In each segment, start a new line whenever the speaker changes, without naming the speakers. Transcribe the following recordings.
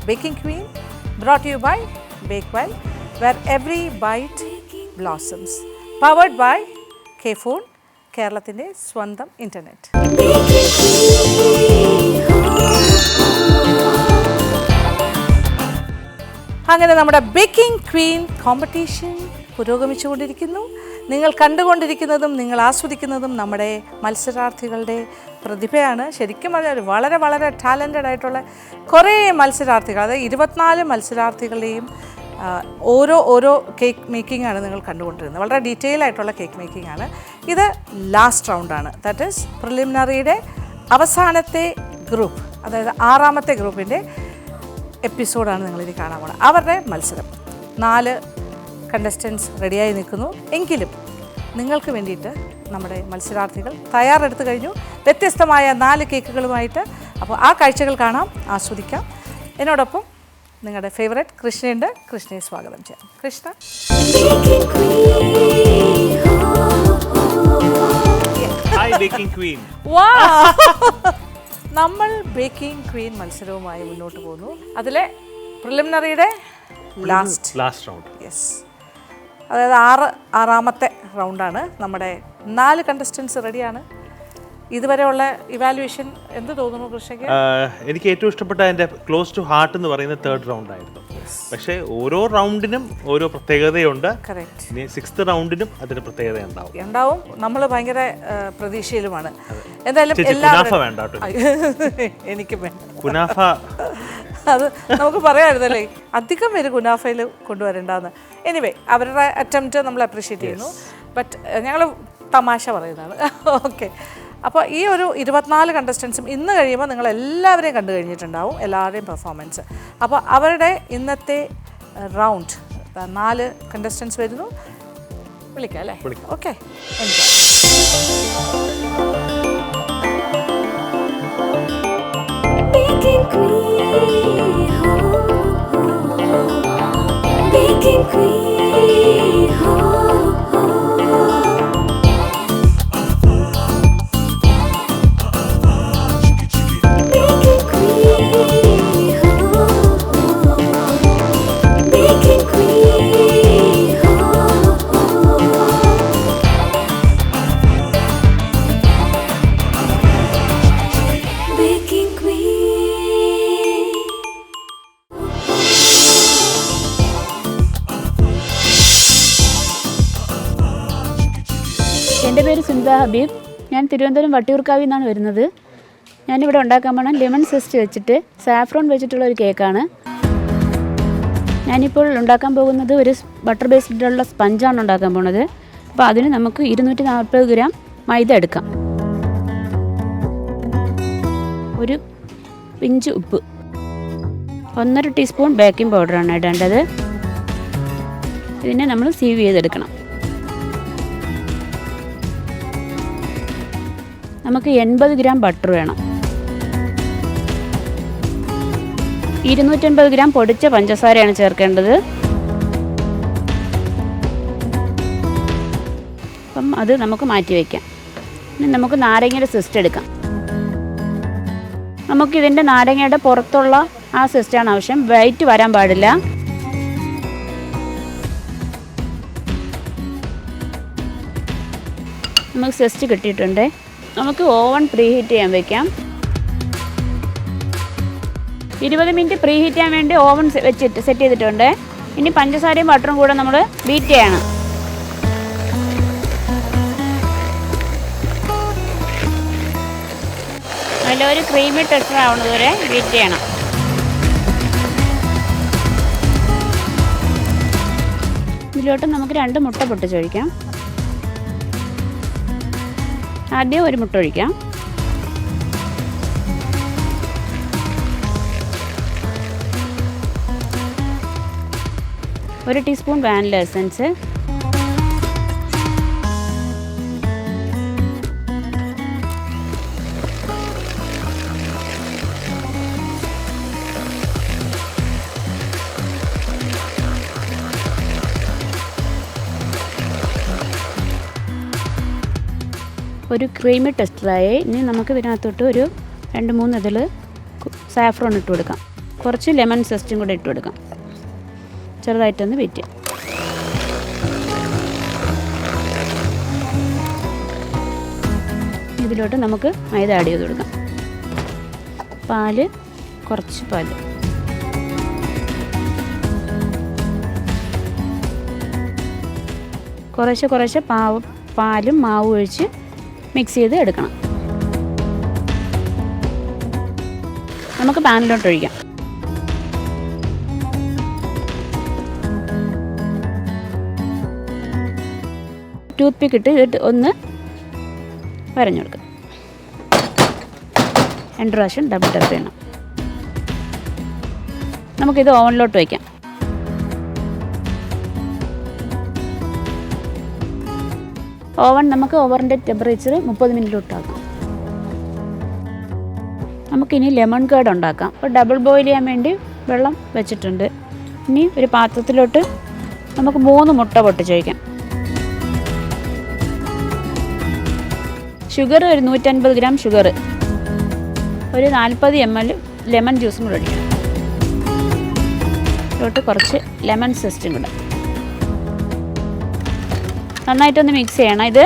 Baking Queen, brought to you by Bakewell, where every bite blossoms. Powered by K-Phone, കേരളത്തിൻ്റെ സ്വന്തം internet. അങ്ങനെ നമ്മുടെ baking Queen competition പുരോഗമിച്ചുകൊണ്ടിരിക്കുന്നു. നിങ്ങൾ കണ്ടുകൊണ്ടിരിക്കുന്നതും നിങ്ങൾ ആസ്വദിക്കുന്നതും നമ്മുടെ മത്സരാർത്ഥികളുടെ പ്രതിഭയാണ്. ശരിക്കും പറഞ്ഞാൽ വളരെ വളരെ ടാലൻറ്റഡ് ആയിട്ടുള്ള കുറേ മത്സരാർത്ഥികൾ, അതായത് 24 മത്സരാർത്ഥികളുടെയും ഓരോ കേക്ക് മേക്കിംഗ് ആണ് നിങ്ങൾ കണ്ടുകൊണ്ടിരുന്നത്. വളരെ ഡീറ്റെയിൽ ആയിട്ടുള്ള കേക്ക് മേക്കിംഗ് ആണ്. ഇത് ലാസ്റ്റ് റൗണ്ടാണ്. ദാറ്റ് ഈസ് പ്രിലിമിനറിയുടെ അവസാനത്തെ ഗ്രൂപ്പ്, അതായത് 6ാമത്തെ ഗ്രൂപ്പിൻ്റെ എപ്പിസോഡാണ് നിങ്ങളിനി കാണാൻ പോകുന്നത്. അവരുടെ മത്സരം 4 കണ്ടസ്റ്റൻസ് റെഡിയായി നിൽക്കുന്നു. എങ്കിലും നിങ്ങൾക്ക് വേണ്ടിയിട്ട് നമ്മുടെ മത്സരാർത്ഥികൾ തയ്യാറെടുത്ത് കഴിഞ്ഞു, വ്യത്യസ്തമായ 4 കേക്കുകളുമായിട്ട്. അപ്പോൾ ആ കാഴ്ചകൾ കാണാം, ആസ്വദിക്കാം. എന്നോടൊപ്പം നിങ്ങളുടെ ഫേവറേറ്റ് കൃഷ്ണയുണ്ട്. കൃഷ്ണയെ സ്വാഗതം ചെയ്യാം. കൃഷ്ണ, നമ്മൾ ബേക്കിംഗ് ക്വീൻ മത്സരവുമായി മുന്നോട്ട് പോകുന്നു. അതിലെ പ്രിലിമിനറിയുടെ ലാസ്റ്റ് റൗണ്ട്. യെസ്, അതായത് 6ാമത്തെ റൗണ്ടാണ്. നമ്മുടെ 4 കണ്ടസ്റ്റൻസ് റെഡിയാണ്. ഇതുവരെയുള്ള ഇവാലുവേഷൻ എന്ത് തോന്നുന്നു കൃഷിക്ക്?
എനിക്ക് ഏറ്റവും ഇഷ്ടപ്പെട്ട എൻ്റെ ക്ലോസ് ടു ഹാർട്ട് എന്ന് പറയുന്ന 3rd റൗണ്ട് ആയിരുന്നു. പക്ഷേ ഓരോ റൗണ്ടിനും ഓരോ പ്രത്യേകതയുണ്ട്. ഇനി 6th റൗണ്ടിനും അതിന് പ്രത്യേകത ഉണ്ടാവും.
നമ്മൾ ഭയങ്കര പ്രതീക്ഷയിലുമാണ്.
എന്തായാലും വേണ്ട
എനിക്ക്
കുനാഫ
അത് നമുക്ക് പറയാമായിരുന്നല്ലേ, അധികം പേര് കുനാഫയിൽ കൊണ്ടുവരേണ്ടതെന്ന്. എനിവേ, അവരുടെ അറ്റംപ്റ്റ് നമ്മൾ അപ്രീഷിയേറ്റ് ചെയ്യുന്നു. ബട്ട് ഞങ്ങൾ തമാശ പറയുന്നതാണ്. ഓക്കെ, അപ്പോൾ ഈ ഒരു 24 കണ്ടസ്റ്റൻസും ഇന്ന് കഴിയുമ്പോൾ നിങ്ങൾ എല്ലാവരെയും കണ്ടു കഴിഞ്ഞിട്ടുണ്ടാവും, എല്ലാവരുടെയും പെർഫോമൻസ്. അപ്പോൾ അവരുടെ ഇന്നത്തെ റൗണ്ട് 4 കണ്ടസ്റ്റൻസ് വരുന്നു. വിളിക്കാം അല്ലേ? ഓക്കെ,
എൻ്റെ പേര് സുനിത ഹബീബ്. ഞാൻ തിരുവനന്തപുരം വട്ടിയൂർക്കാവിൽ നിന്നാണ് വരുന്നത്. ഞാനിവിടെ ഉണ്ടാക്കാൻ പോകണം ലെമൺ സിസ്റ്റ് വെച്ചിട്ട് സാഫ്രോൺ വെച്ചിട്ടുള്ള ഒരു കേക്കാണ്. ഞാനിപ്പോൾ ഉണ്ടാക്കാൻ പോകുന്നത് ഒരു ബട്ടർ ബേസ്ഡിലുള്ള സ്പഞ്ചാണ് ഉണ്ടാക്കാൻ പോകുന്നത്. അപ്പോൾ അതിന് നമുക്ക് 240 ഗ്രാം മൈദ എടുക്കാം, ഒരു പിഞ്ച് ഉപ്പ്, 1.5 ടീസ്പൂൺ ബേക്കിംഗ് പൗഡറാണ് ഇടേണ്ടത്. ഇതിനെ നമ്മൾ സീവ് ചെയ്തെടുക്കണം. നമുക്ക് 80 ഗ്രാം ബട്ടർ വേണം. 250 ഗ്രാം പൊടിച്ച പഞ്ചസാരയാണ് ചേർക്കേണ്ടത്. അപ്പം അത് നമുക്ക് മാറ്റി വയ്ക്കാം. ഇനി നമുക്ക് നാരങ്ങയുടെ സിസ്റ്റ് എടുക്കാം. നമുക്കിതിൻ്റെ നാരങ്ങയുടെ പുറത്തുള്ള ആ സിസ്റ്റാണ് ആവശ്യം, വൈറ്റ് വരാൻ പാടില്ല. നമുക്ക് സിസ്റ്റ് കിട്ടിയിട്ടുണ്ട്. നമുക്ക് ഓവൻ പ്രീ ഹീറ്റ് ചെയ്യാൻ വയ്ക്കാം. 20 മിനിറ്റ് പ്രീ ഹീറ്റ് ചെയ്യാൻ വേണ്ടി ഓവൻ വെച്ചിട്ട് സെറ്റ് ചെയ്തിട്ടുണ്ട്. ഇനി പഞ്ചസാരയും ബട്ടറും കൂടെ നമ്മൾ ബീറ്റ് ചെയ്യണം. നല്ലൊരു ക്രീമി ടെക്സ്ചർ ആവുന്നത് വരെ ബീറ്റ് ചെയ്യണം. ഇതിലോട്ട് നമുക്ക് 2 മുട്ട പൊട്ടിച്ചൊഴിക്കാം. ആദ്യം ഒരു മുട്ട ഒഴിക്കാം. ഒരു ടീസ്പൂൺ വാനില എസൻസ്, ഒരു ക്രീമി ടെക്സ്ചറായി. ഇനി നമുക്ക് ഇതിനകത്തോട്ട് ഒരു 2-3 ഇതിൽ സാഫ്രോൺ ഇട്ട് കൊടുക്കാം. കുറച്ച് ലെമൺ സെസ്റ്റും കൂടെ ഇട്ട് കൊടുക്കാം. ചെറുതായിട്ടൊന്ന് ബീറ്റ് ചെയ്യാം. ഇതിലോട്ട് നമുക്ക് മൈദ ആഡ് ചെയ്ത് കൊടുക്കാം. പാല്, കുറച്ച് പാല്. കുറേശ്ശെ പാലും മാവും ഒഴിച്ച് മിക്സ് ചെയ്ത് എടുക്കണം. നമുക്ക് പാനിലോട്ട് ഒഴിക്കാം. ടൂത്ത് പിക്ക് ഇട്ട് ഒന്ന് വരഞ്ഞു കൊടുക്കാം. 2 പ്രാവശ്യം ഡബിൾ ടാപ്പ് ചെയ്യണം. നമുക്കിത് ഓവനിലോട്ട് വയ്ക്കാം. നമുക്ക് ഓവറിൻ്റെ ടെമ്പറേച്ചർ 30 മിനിറ്റിലോട്ടാക്കാം. നമുക്കിനി ലെമൺ കേർഡ് ഉണ്ടാക്കാം. അപ്പോൾ ഡബിൾ ബോയിൽ ചെയ്യാൻ വേണ്ടി വെള്ളം വെച്ചിട്ടുണ്ട്. ഇനി ഒരു പാത്രത്തിലോട്ട് നമുക്ക് 3 മുട്ട പൊട്ടിച്ച് വയ്ക്കാം. ഷുഗർ ഒരു 150 ഗ്രാം ഷുഗർ, ഒരു 40 ml ലെമൺ ജ്യൂസും കൂടെ ഒഴിക്കണം. ഇതിലോട്ട് കുറച്ച് ലെമൺ സെസ്റ്റും കൂടെ നന്നായിട്ടൊന്ന് മിക്സ് ചെയ്യണം. ഇത്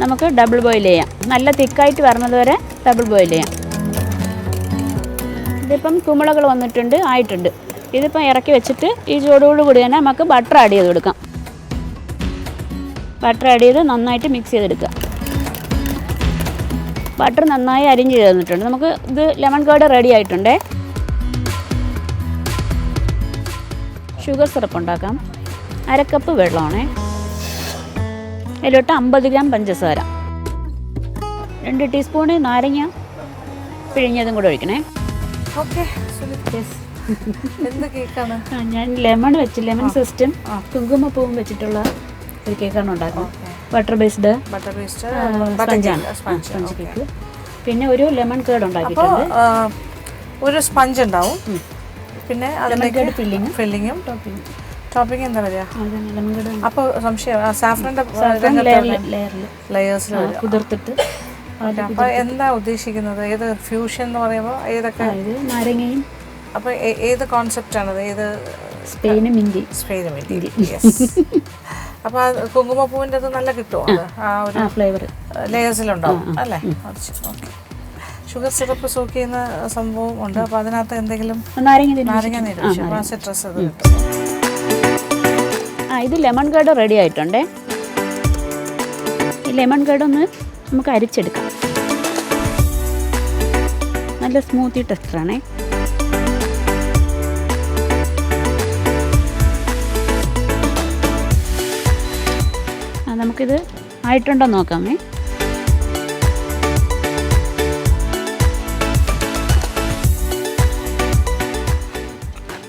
നമുക്ക് ഡബിൾ ബോയിൽ ചെയ്യാം. നല്ല തിക്കായിട്ട് വരുന്നത് വരെ ഡബിൾ ബോയിൽ ചെയ്യാം. ഇതിപ്പം കുമിളകൾ വന്നിട്ടുണ്ട്, ആയിട്ടുണ്ട്. ഇതിപ്പം ഇറക്കി വെച്ചിട്ട് ഈ ചൂടോടുകൂടി തന്നെ നമുക്ക് ബട്ടർ ആഡ് ചെയ്ത് കൊടുക്കാം. ബട്ടർ ആഡ് ചെയ്ത് നന്നായിട്ട് മിക്സ് ചെയ്തെടുക്കുക. ബട്ടർ നന്നായി അരിഞ്ഞ് ചേർന്നിട്ടുണ്ട്. നമുക്ക് ഇത് ലെമൺ കേർഡ് റെഡി ആയിട്ടുണ്ടേ. ഷുഗർ സിറപ്പ് ഉണ്ടാക്കാം. 1/2 കപ്പ് വെള്ളമാണ്. അതിലോട്ട് 50 ഗ്രാം പഞ്ചസാര, 2 ടീസ്പൂണ് നാരങ്ങ പിഴിഞ്ഞതും കൂടെ ഒഴിക്കണേ. ഞാൻ ലെമൺ സിസ്റ്റം കുങ്കുമപ്പൂവും വെച്ചിട്ടുള്ള ഒരു കേക്കാണ് ഉണ്ടാക്കുന്നത്. Butter based sponge cake. പിന്നെ ഒരു ലെമൺ കേർഡ് ഉണ്ടാക്കിയിട്ടുണ്ട്.
ഒരു സ്പഞ്ച് ഉണ്ടാവും, പിന്നെ ഫില്ലിങ്ങും ടോപ്പിംഗ് എന്താ പറയാ. അപ്പോൾ സംശയം സാഫ്രന്റെ ലെയേഴ്സിൽ
കുതിർത്തിട്ട്.
അപ്പോൾ എന്താ ഉദ്ദേശിക്കുന്നത്? ഏത് ഫ്യൂഷൻ എന്ന് പറയുമ്പോൾ ഏതൊക്കെ
നാരങ്ങയും.
അപ്പോൾ ഏത് കോൺസെപ്റ്റ് ആണത്? ഏത്
സ്പെയിനും ഇന്ത്യ.
അപ്പോൾ കുങ്കുമപ്പൂവിൻ്റെ അത് നല്ല കിട്ടുമോ? അത് ആ ഒരു
ഫ്ലേവർ
ലെയേഴ്സിലുണ്ടാവും അല്ലേ? ഓക്കെ. ഷുഗർ സിറപ്പ് സോക്ക് ചെയ്യുന്ന സംഭവം ഉണ്ട്. അപ്പോൾ അതിനകത്ത് എന്തെങ്കിലും നാരങ്ങ നീര് അപ്പോൾ ആ സിട്രസ് അത് കിട്ടും.
ഇത് ലെമൺ കേർഡ് റെഡി ആയിട്ടുണ്ടേ. ഈ ലെമൺ കേർഡ് ഒന്ന് നമുക്ക് അരിച്ചെടുക്കാം. നല്ല സ്മൂത്തി ടെക്സ്ചറാണേ. നമുക്കിത് ആയിട്ടുണ്ടോ നോക്കാമേ.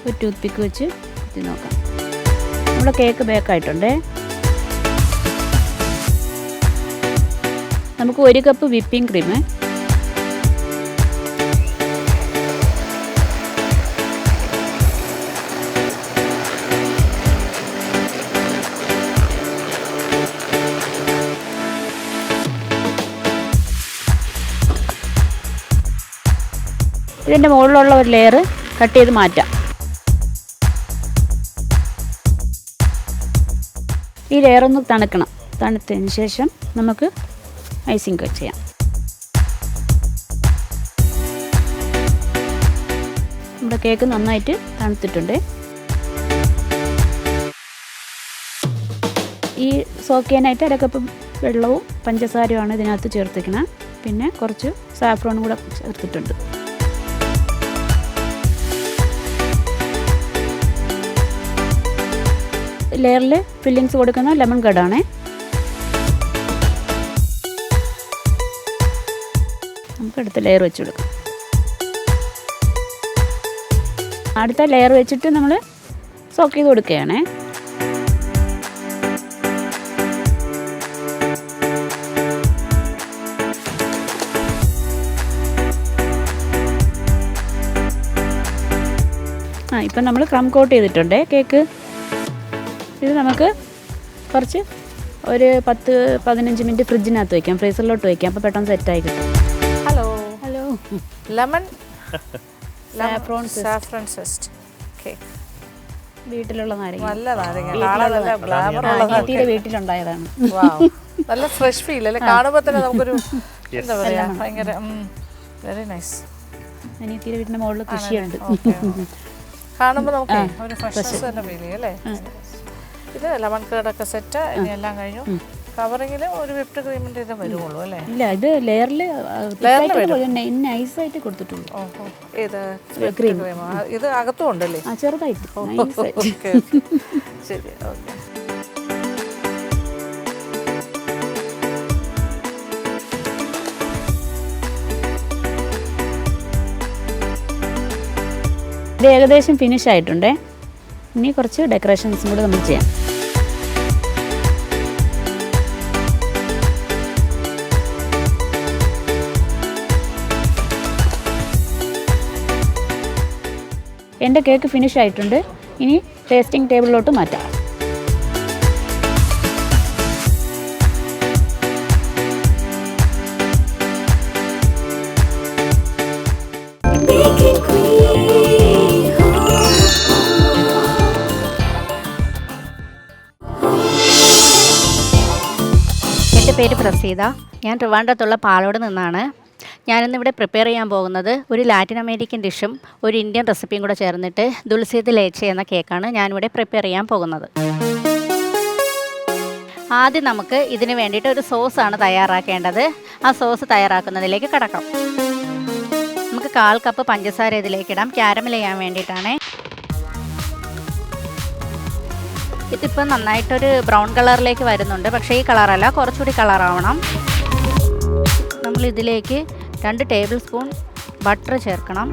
ഒരു ടൂത്ത് പിക്ക് വെച്ച് കുത്തി നോക്കാം. നമ്മുടെ കേക്ക് ബേക്കായിട്ടുണ്ടേ. നമുക്ക് 1 കപ്പ് വിപ്പിംഗ് ക്രീം, ഇതിൻ്റെ മുകളിലുള്ള ഒരു ലെയർ കട്ട് ചെയ്ത് മാറ്റാം. ഈ ലെയറൊന്ന് തണുക്കണം. തണുത്തതിന് ശേഷം നമുക്ക് ഐസിങ് കട്ട് ചെയ്യാം. നമ്മുടെ കേക്ക് നന്നായിട്ട് തണുത്തിട്ടുണ്ട്. ഈ സോക്ക് ചെയ്യാനായിട്ട് 1/2 കപ്പ് വെള്ളവും പഞ്ചസാരയുമാണ് ഇതിനകത്ത് ചേർത്തിക്കണം. പിന്നെ കുറച്ച് സാഫ്രോണും കൂടെ ചേർത്തിട്ടുണ്ട്. ലെയറിൽ ഫില്ലിങ്സ് കൊടുക്കുന്ന ലെമൺ കേർഡാണ്. നമുക്ക് അടുത്ത ലെയർ വെച്ച് കൊടുക്കാം. അടുത്ത ലെയർ വെച്ചിട്ട് നമ്മൾ സോക്ക് ചെയ്ത് കൊടുക്കുകയാണേ. ഇപ്പം നമ്മൾ ക്രം കോട്ട് ചെയ്തിട്ടുണ്ട് കേക്ക്. ഇത് നമുക്ക് കുറച്ച് ഒരു 10-15 മിനിറ്റ് ഫ്രിഡ്ജിനകത്ത് വയ്ക്കാം, ഫ്രീസറിലോട്ട് വയ്ക്കാം. അപ്പോൾ പെട്ടെന്ന് സെറ്റായി കിട്ടും.
Hello saffron zest cake.
വീട്ടിലുള്ള നാരങ്ങ,
നല്ല നാരങ്ങ, കാണാൻ നല്ല ഗ്ലാമർ ഉള്ള
അനിയത്തിയുടെ വീട്ടിലുണ്ടായതാണ്.
നല്ല ഫ്രഷ് ഫീൽ അല്ലേ, കാണുമ്പോൾ തന്നെ നമുക്കൊരു എന്താ പറയാ ഭയങ്കര വെരി നൈസ്.
അനിയത്തിയുടെ വീടിന്റെ മുകളിൽ കൃഷിയുണ്ട്.
കാണുമ്പോൾ നമുക്ക് ഒരു ഫ്രഷ്നെസ് തന്നെ ഫീൽ ചെയ്യും അല്ലേ. ഇത് ലെമൺ കേർഡൊക്കെ സെറ്റ്, ഇനി എല്ലാം കഴിഞ്ഞു. കവറിങ്ങിൽ ഒരു വിപ്ഡ് ക്രീമിൻ്റെ ഇത് വരുള്ളൂ അല്ലേ?
ഇല്ല, ഇത് ലെയറിൽ നൈസായിട്ട് കൊടുത്തിട്ടുള്ളൂ.
ഇത് ക്രീം ഇത് അകത്തും ഉണ്ടല്ലേ?
ചെറുതായിട്ട്.
ശരി, ഓക്കെ.
ഇത് ഏകദേശം ഫിനിഷ് ആയിട്ടുണ്ടേ. ഇനി കുറച്ച് ഡെക്കറേഷൻസും കൂടി നമ്മൾ ചെയ്യാം. എൻ്റെ കേക്ക് ഫിനിഷ് ആയിട്ടുണ്ട്. ഇനി ടേസ്റ്റിംഗ് ടേബിളിലോട്ട് മാറ്റാം.
എൻ്റെ പേര് പ്രസീത. ഞാൻ ട്രിവാൻഡ്രത്തുള്ള പാലോട് നിന്നാണ്. ഞാനിന്നിവിടെ പ്രിപ്പയർ ചെയ്യാൻ പോകുന്നത് ഒരു ലാറ്റിൻ അമേരിക്കൻ ഡിഷും ഒരു ഇന്ത്യൻ റെസിപ്പിയും കൂടെ ചേർന്നിട്ട് ദുൽസി ദി ലേച്ചെ എന്ന കേക്കാണ് ഞാനിവിടെ പ്രിപ്പയർ ചെയ്യാൻ പോകുന്നത്. ആദ്യം നമുക്ക് ഇതിന് വേണ്ടിയിട്ട് ഒരു സോസാണ് തയ്യാറാക്കേണ്ടത്. ആ സോസ് തയ്യാറാക്കുന്നതിലേക്ക് കടക്കാം. നമുക്ക് 1/4 കപ്പ് പഞ്ചസാര ഇതിലേക്കിടാം, ക്യാരമൽ ചെയ്യാൻ വേണ്ടിയിട്ടാണ്. ഇതിപ്പോൾ നന്നായിട്ടൊരു ബ്രൗൺ കളറിലേക്ക് വരുന്നുണ്ട്, പക്ഷേ ഈ കളറല്ല, കുറച്ചുകൂടി കളറാവണം. നമ്മളിതിലേക്ക് 2 ടേബിൾ സ്പൂൺ ബട്ടർ ചേർക്കണം.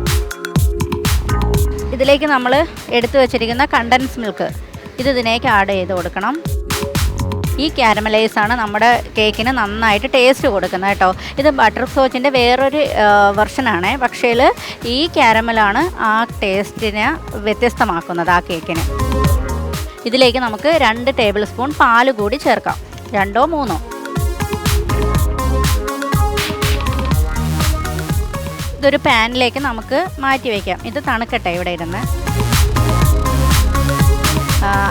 ഇതിലേക്ക് നമ്മൾ എടുത്തു വച്ചിരിക്കുന്ന കണ്ടൻസ് മിൽക്ക് ഇതിലേക്ക് ആഡ് ചെയ്ത് കൊടുക്കണം. ഈ ക്യാരമലൈസാണ് നമ്മുടെ കേക്കിന് നന്നായിട്ട് ടേസ്റ്റ് കൊടുക്കുന്നത് കേട്ടോ. ഇത് ബട്ടർ സ്കോച്ചിൻ്റെ വേറൊരു വെർഷനാണ്, പക്ഷേ ഈ ക്യാരമലാണ് ആ ടേസ്റ്റിനെ വ്യത്യസ്തമാക്കുന്നത് ആ കേക്കിന്. ഇതിലേക്ക് നമുക്ക് 2 ടേബിൾ സ്പൂൺ പാൽ കൂടി ചേർക്കാം, 2 or 3. ഇതൊരു പാനിലേക്ക് നമുക്ക് മാറ്റി വയ്ക്കാം. ഇത് തണുക്കട്ടെ ഇവിടെ ഇരുന്ന്.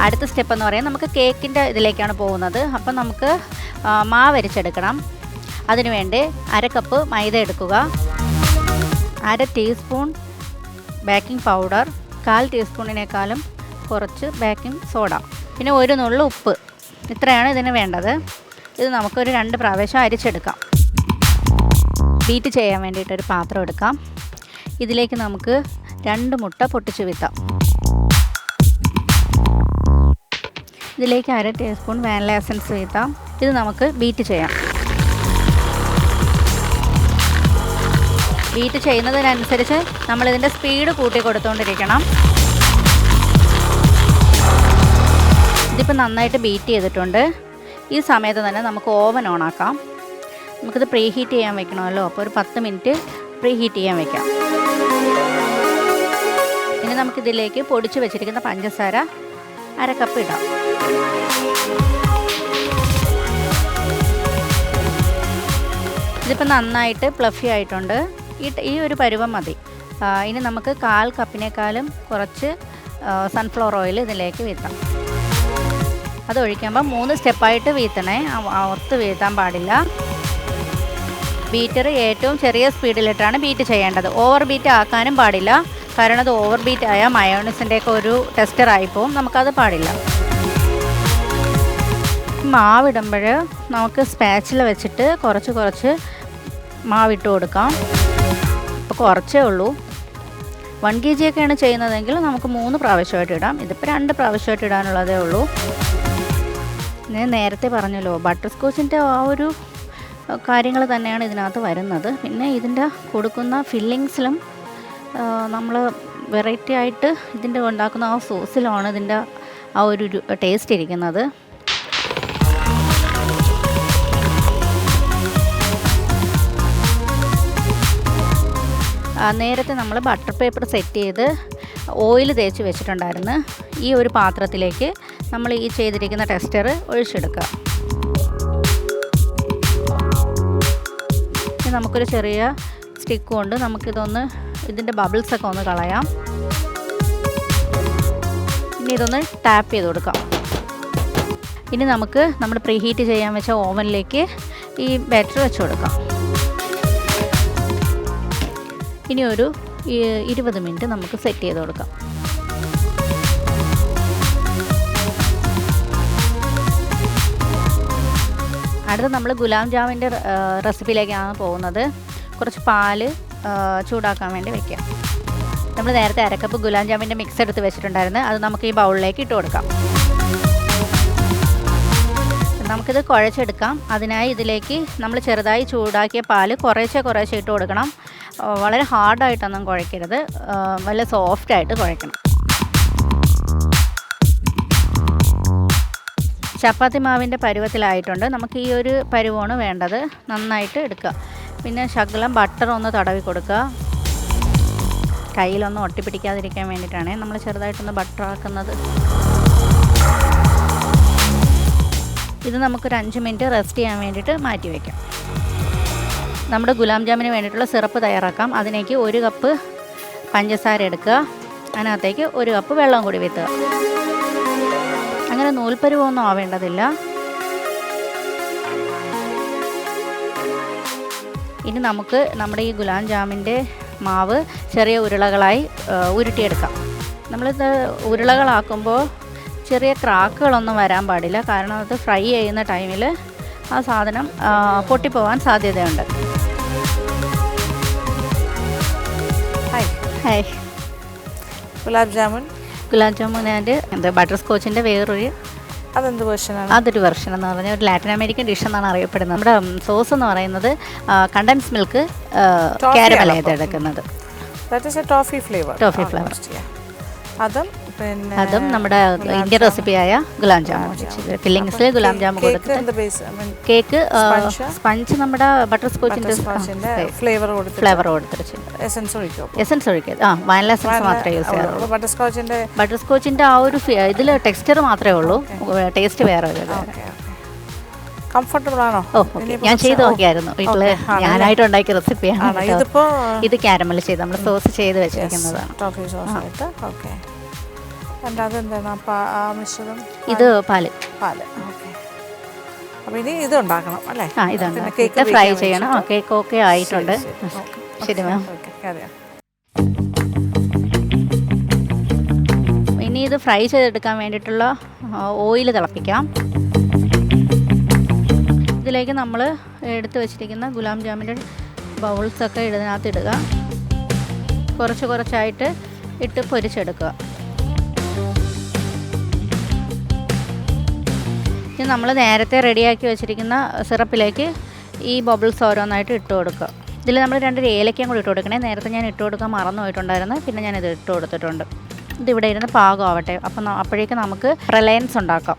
അടുത്ത സ്റ്റെപ്പ് എന്ന് പറയുന്നത് നമുക്ക് കേക്കിൻ്റെ ഇതിലേക്കാണ് പോകുന്നത്. അപ്പം നമുക്ക് മാവരച്ചെടുക്കണം. അതിനുവേണ്ടി 1/2 കപ്പ് മൈദ എടുക്കുക, 1/2 ടീസ്പൂൺ ബേക്കിംഗ് പൗഡർ, 1/4 ടീസ്പൂണിനേക്കാളും കുറച്ച് ബേക്കിംഗ് സോഡ, പിന്നെ 1 നുള്ളു ഉപ്പ്. ഇത്രയാണ് ഇതിന് വേണ്ടത്. ഇത് നമുക്കൊരു 2 പ്രാവശ്യം അരിച്ചെടുക്കാം. ബീറ്റ് ചെയ്യാൻ വേണ്ടിയിട്ടൊരു പാത്രം എടുക്കാം. ഇതിലേക്ക് നമുക്ക് 2 മുട്ട പൊട്ടിച്ച് വീഴ്ത്താം. ഇതിലേക്ക് 1/2 ടീസ്പൂൺ വാനില എസൻസ് വീഴ്ത്താം. ഇത് നമുക്ക് ബീറ്റ് ചെയ്യാം. ബീറ്റ് ചെയ്യുന്നതിനനുസരിച്ച് നമ്മളിതിൻ്റെ സ്പീഡ് കൂട്ടി കൊടുത്തുകൊണ്ടിരിക്കണം. ഇതിപ്പോൾ നന്നായിട്ട് ബീറ്റ് ചെയ്തിട്ടുണ്ട്. ഈ സമയത്ത് തന്നെ നമുക്ക് ഓവൻ ഓണാക്കാം. നമുക്കിത് പ്രീ ഹീറ്റ് ചെയ്യാൻ വെക്കണമല്ലോ, അപ്പോൾ ഒരു 10 മിനിറ്റ് പ്രീ ഹീറ്റ് ചെയ്യാൻ വെക്കാം. ഇനി നമുക്കിതിലേക്ക് പൊടിച്ച് വെച്ചിരിക്കുന്ന പഞ്ചസാര 1/2 കപ്പ് ഇടാം. ഇതിപ്പോൾ നന്നായിട്ട് ഫ്ലഫി ആയിട്ടുണ്ട്. ഈ ഒരു പരുവം മതി. ഇനി നമുക്ക് 1/4 കപ്പിനേക്കാളും കുറച്ച് സൺഫ്ലവർ ഓയിൽ ഇതിലേക്ക് വീഴ്ത്താം. അത് ഒഴിക്കുമ്പോൾ 3 സ്റ്റെപ്പായിട്ട് വീഴ്ത്തണേ, ഒത്ത് വീഴ്ത്താൻ പാടില്ല. ബീറ്റർ ഏറ്റവും ചെറിയ സ്പീഡിലിട്ടാണ് ബീറ്റ് ചെയ്യേണ്ടത്. ഓവർ ബീറ്റ് ആക്കാനും പാടില്ല, കാരണം അത് ഓവർ ബീറ്റ് ആയാൽ മയോണൈസിൻ്റെയൊക്കെ ഒരു ടെസ്റ്ററായിപ്പോവും, നമുക്കത് പാടില്ല. മാവിടുമ്പോൾ നമുക്ക് സ്പാച്ചില വെച്ചിട്ട് കുറച്ച് മാവിട്ട് കൊടുക്കാം. അപ്പോൾ കുറച്ചേ ഉള്ളൂ. 1 kg ഒക്കെയാണ് ചെയ്യുന്നതെങ്കിൽ നമുക്ക് 3 പ്രാവശ്യമായിട്ട് ഇടാം. ഇതിപ്പോൾ 2 പ്രാവശ്യമായിട്ട് ഇടാനുള്ളതേ ഉള്ളൂ. ഞാൻ നേരത്തെ പറഞ്ഞല്ലോ, ബട്ടർ സ്കോച്ചിൻ്റെ ആ ഒരു കാര്യങ്ങൾ തന്നെയാണ് ഇതിനകത്ത് വരുന്നത്. പിന്നെ ഇതിൻ്റെ കൊടുക്കുന്ന ഫില്ലിങ്സിലും നമ്മൾ വെറൈറ്റി ആയിട്ട് ഇതിൻ്റെ ഉണ്ടാക്കുന്ന ആ സോസിലാണ് ഇതിൻ്റെ ആ ഒരു ടേസ്റ്റ് ഇരിക്കുന്നത്. നേരത്തെ നമ്മൾ ബട്ടർ പേപ്പർ സെറ്റ് ചെയ്ത് ഓയിൽ തേച്ച് വെച്ചിട്ടുണ്ടായിരുന്നു. ഈ ഒരു പാത്രത്തിലേക്ക് നമ്മൾ ഈ ചെയ്തിരിക്കുന്ന ടെസ്റ്റർ ഒഴിച്ചെടുക്കുക. നമുക്കൊരു ചെറിയ സ്റ്റിക്ക് കൊണ്ട് നമുക്കിതൊന്ന് ഇതിൻ്റെ ബബിൾസൊക്കെ ഒന്ന് കളയാം. ഇനി ഇതൊന്ന് ടാപ്പ് ചെയ്ത് കൊടുക്കാം. ഇനി നമുക്ക് നമ്മൾ പ്രീഹീറ്റ് ചെയ്യാൻ വെച്ച ഓവനിലേക്ക് ഈ ബാറ്റർ വെച്ച് കൊടുക്കാം. ഇനി ഒരു 20 മിനിറ്റ് നമുക്ക് സെറ്റ് ചെയ്ത് കൊടുക്കാം. അടുത്ത നമ്മൾ ഗുലാബ് ജാമിൻ്റെ റെസിപ്പിയിലേക്കാണ് പോകുന്നത്. കുറച്ച് പാല് ചൂടാക്കാൻ വേണ്ടി വെക്കാം. നമ്മൾ നേരത്തെ അരക്കപ്പ് ഗുലാബ് ജാമിൻ്റെ മിക്സ് എടുത്ത് വെച്ചിട്ടുണ്ടായിരുന്നു. അത് നമുക്ക് ഈ ബൗളിലേക്ക് ഇട്ട് കൊടുക്കാം. നമുക്കിത് കുഴച്ചെടുക്കാം. അതിനായി ഇതിലേക്ക് നമ്മൾ ചെറുതായി ചൂടാക്കിയ പാല് കുറേശ്ശെ ഇട്ട് കൊടുക്കണം. വളരെ ഹാർഡായിട്ടൊന്നും കുഴക്കരുത്, നല്ല സോഫ്റ്റായിട്ട് കുഴക്കണം. ചപ്പാത്തി മാവിൻ്റെ പരുവത്തിലായിട്ടുണ്ട്. നമുക്ക് ഈ ഒരു പരുവമാണ് വേണ്ടത്. നന്നായിട്ട് എടുക്കുക. പിന്നെ ശകലം ബട്ടർ ഒന്ന് തടവി കൊടുക്കുക. കയ്യിലൊന്നും ഒട്ടിപ്പിടിക്കാതിരിക്കാൻ വേണ്ടിയിട്ടാണ് നമ്മൾ ചെറുതായിട്ടൊന്ന് ബട്ടർ ആക്കുന്നത്. ഇത് നമുക്കൊരു 5 മിനിറ്റ് റെസ്റ്റ് ചെയ്യാൻ വേണ്ടിയിട്ട് മാറ്റി വയ്ക്കാം. നമ്മുടെ ഗുലാബ് ജാമിന് വേണ്ടിയിട്ടുള്ള സിറപ്പ് തയ്യാറാക്കാം. അതിലേക്ക് 1 കപ്പ് പഞ്ചസാര എടുക്കുക. അതിനകത്തേക്ക് 1 കപ്പ് വെള്ളം കൂടി വീത്തുക. അങ്ങനെ നൂൽപ്പരുവൊന്നും ആവേണ്ടതില്ല. ഇനി നമുക്ക് നമ്മുടെ ഈ ഗുലാബ് ജാമിൻ്റെ മാവ് ചെറിയ ഉരുളകളായി ഉരുട്ടിയെടുക്കാം. നമ്മളിത് ഉരുളകളാക്കുമ്പോൾ ചെറിയ ക്രാക്കുകളൊന്നും വരാൻ പാടില്ല. കാരണം അത് ഫ്രൈ ചെയ്യുന്ന ടൈമിൽ ആ സാധനം പൊട്ടിപ്പോവാൻ സാധ്യതയുണ്ട്. Hi
gulab jamun
and butter സ്കോച്ചിൻ്റെ വേറൊരു
അതെന്ത് വെർഷനാണ്?
അതൊരു വെർഷൻ എന്ന് പറഞ്ഞാൽ ഒരു ലാറ്റിൻ അമേരിക്കൻ ഡിഷ് എന്നാണ് അറിയപ്പെടുന്നത്. നമ്മുടെ സോസ് എന്ന് പറയുന്നത് കണ്ടൻസ് മിൽക്ക് കാരമൽ ചെയ്തെടുക്കുന്നത്.
Toffee flavour. അതും
നമ്മുടെ ഇന്ത്യൻ റെസിപ്പിയായ ഗുലാബ് ജാമുൻ. ഫില്ലിങ്സിൽ ഗുലാബ് ജാമുൻ കൊടുത്തിട്ട് കേക്ക് സ്പഞ്ച് നമ്മുടെ ബട്ടർ സ്കോച്ചിൻ്റെ
ഫ്ലേവർ
കൊടുത്തിട്ടുണ്ട്. എസൻസ് ഒഴിക്കരുത്. വാനില എസൻസ് മാത്രമേ യൂസ് ചെയ്യാറുള്ളൂ. ബട്ടർ സ്കോച്ചിൻ്റെ ആ ഒരു ഇതിൽ ടെക്സ്ചർ മാത്രമേ ഉള്ളൂ, ടേസ്റ്റ് വേറെ ഒരു
കംഫർട്ടബിൾ ആണോ?
ഞാൻ ചെയ്ത് നോക്കിയായിരുന്നു വീട്ടില്. ഞാനായിട്ട് ഉണ്ടാക്കിയ റെസിപ്പിയാണ്. ഇത് കാരമൽ ചെയ്ത് നമ്മൾ സോസ് ചെയ്ത് വെച്ചിരിക്കുന്നതാണ്. ഇത് പാല്.
അപ്പോൾ ഇനി ഇത് ഉണ്ടാക്കണം അല്ലേ?
കേക്ക് ഫ്രൈ ചെയ്യണം. കേക്ക് ഓക്കെ ആയിട്ടുണ്ട്. ശരി മാം. ഇനി ഇത് ഫ്രൈ ചെയ്തെടുക്കാൻ വേണ്ടിയിട്ടുള്ള ഓയിൽ തിളപ്പിക്കാം. ഇതിലേക്ക് നമ്മൾ എടുത്ത് വെച്ചിരിക്കുന്ന ഗുലാബ് ജാമിൻ്റെ ബൗൾസൊക്കെ ഇതിനകത്ത് ഇടുക. കുറച്ചായിട്ട് ഇട്ട് പൊരിച്ചെടുക്കുക. ഇനി നമ്മൾ നേരത്തെ റെഡിയാക്കി വെച്ചിരിക്കുന്ന സിറപ്പിലേക്ക് ഈ ബബിൾസ് ഓരോന്നായിട്ട് ഇട്ട് കൊടുക്കുക. ഇതിൽ നമ്മൾ 2 ഏലക്കയും കൂടി ഇട്ട് കൊടുക്കണേ. നേരത്തെ ഞാൻ ഇട്ട് കൊടുക്കാൻ മറന്നു പോയിട്ടുണ്ടായിരുന്നു. പിന്നെ ഞാനിത് ഇട്ട് കൊടുത്തിട്ടുണ്ട്. ഇതിവിടെ ഇരുന്ന് പാകമാവട്ടെ. അപ്പം അപ്പോഴേക്കും നമുക്ക് റിലയൻസ് ഉണ്ടാക്കാം.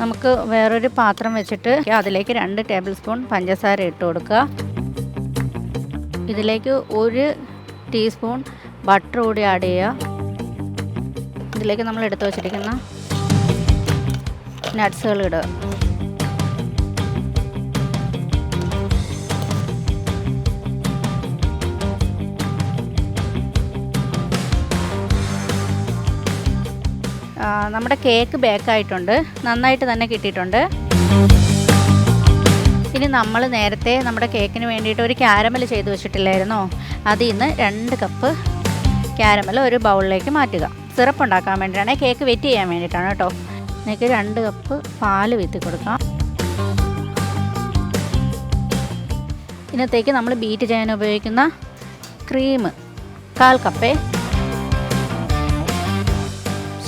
നമുക്ക് വേറൊരു പാത്രം വെച്ചിട്ട് അതിലേക്ക് 2 ടേബിൾ സ്പൂൺ പഞ്ചസാര ഇട്ട് കൊടുക്കുക. ഇതിലേക്ക് 1 ടീസ്പൂൺ ബട്ടർ കൂടി ആഡ് ചെയ്യുക. ഇതിലേക്ക് നമ്മൾ എടുത്ത് വെച്ചിരിക്കുന്ന നട്ട്സുകൾ ഇടുക. നമ്മുടെ കേക്ക് ബേക്കായിട്ടുണ്ട്. നന്നായിട്ട് തന്നെ കിട്ടിയിട്ടുണ്ട്. ഇനി നമ്മൾ നേരത്തെ നമ്മുടെ കേക്കിന് വേണ്ടിയിട്ട് ഒരു കാരമൽ ചെയ്ത് വെച്ചിട്ടില്ലായിരുന്നോ? അതിൽ നിന്ന് 2 കപ്പ് കാരമൽ ഒരു ബൗളിലേക്ക് മാറ്റുക. സിറപ്പ് ഉണ്ടാക്കാൻ വേണ്ടിയിട്ടാണ്, കേക്ക് വെറ്റ് ചെയ്യാൻ വേണ്ടിയിട്ടാണ് കേട്ടോ. എനിക്ക് 2 കപ്പ് പാല് വീത്തി കൊടുക്കാം. ഇന്നത്തേക്ക് നമ്മൾ ബീറ്റ് ചെയ്യാൻ ഉപയോഗിക്കുന്ന ക്രീം 1/4 കപ്പേ.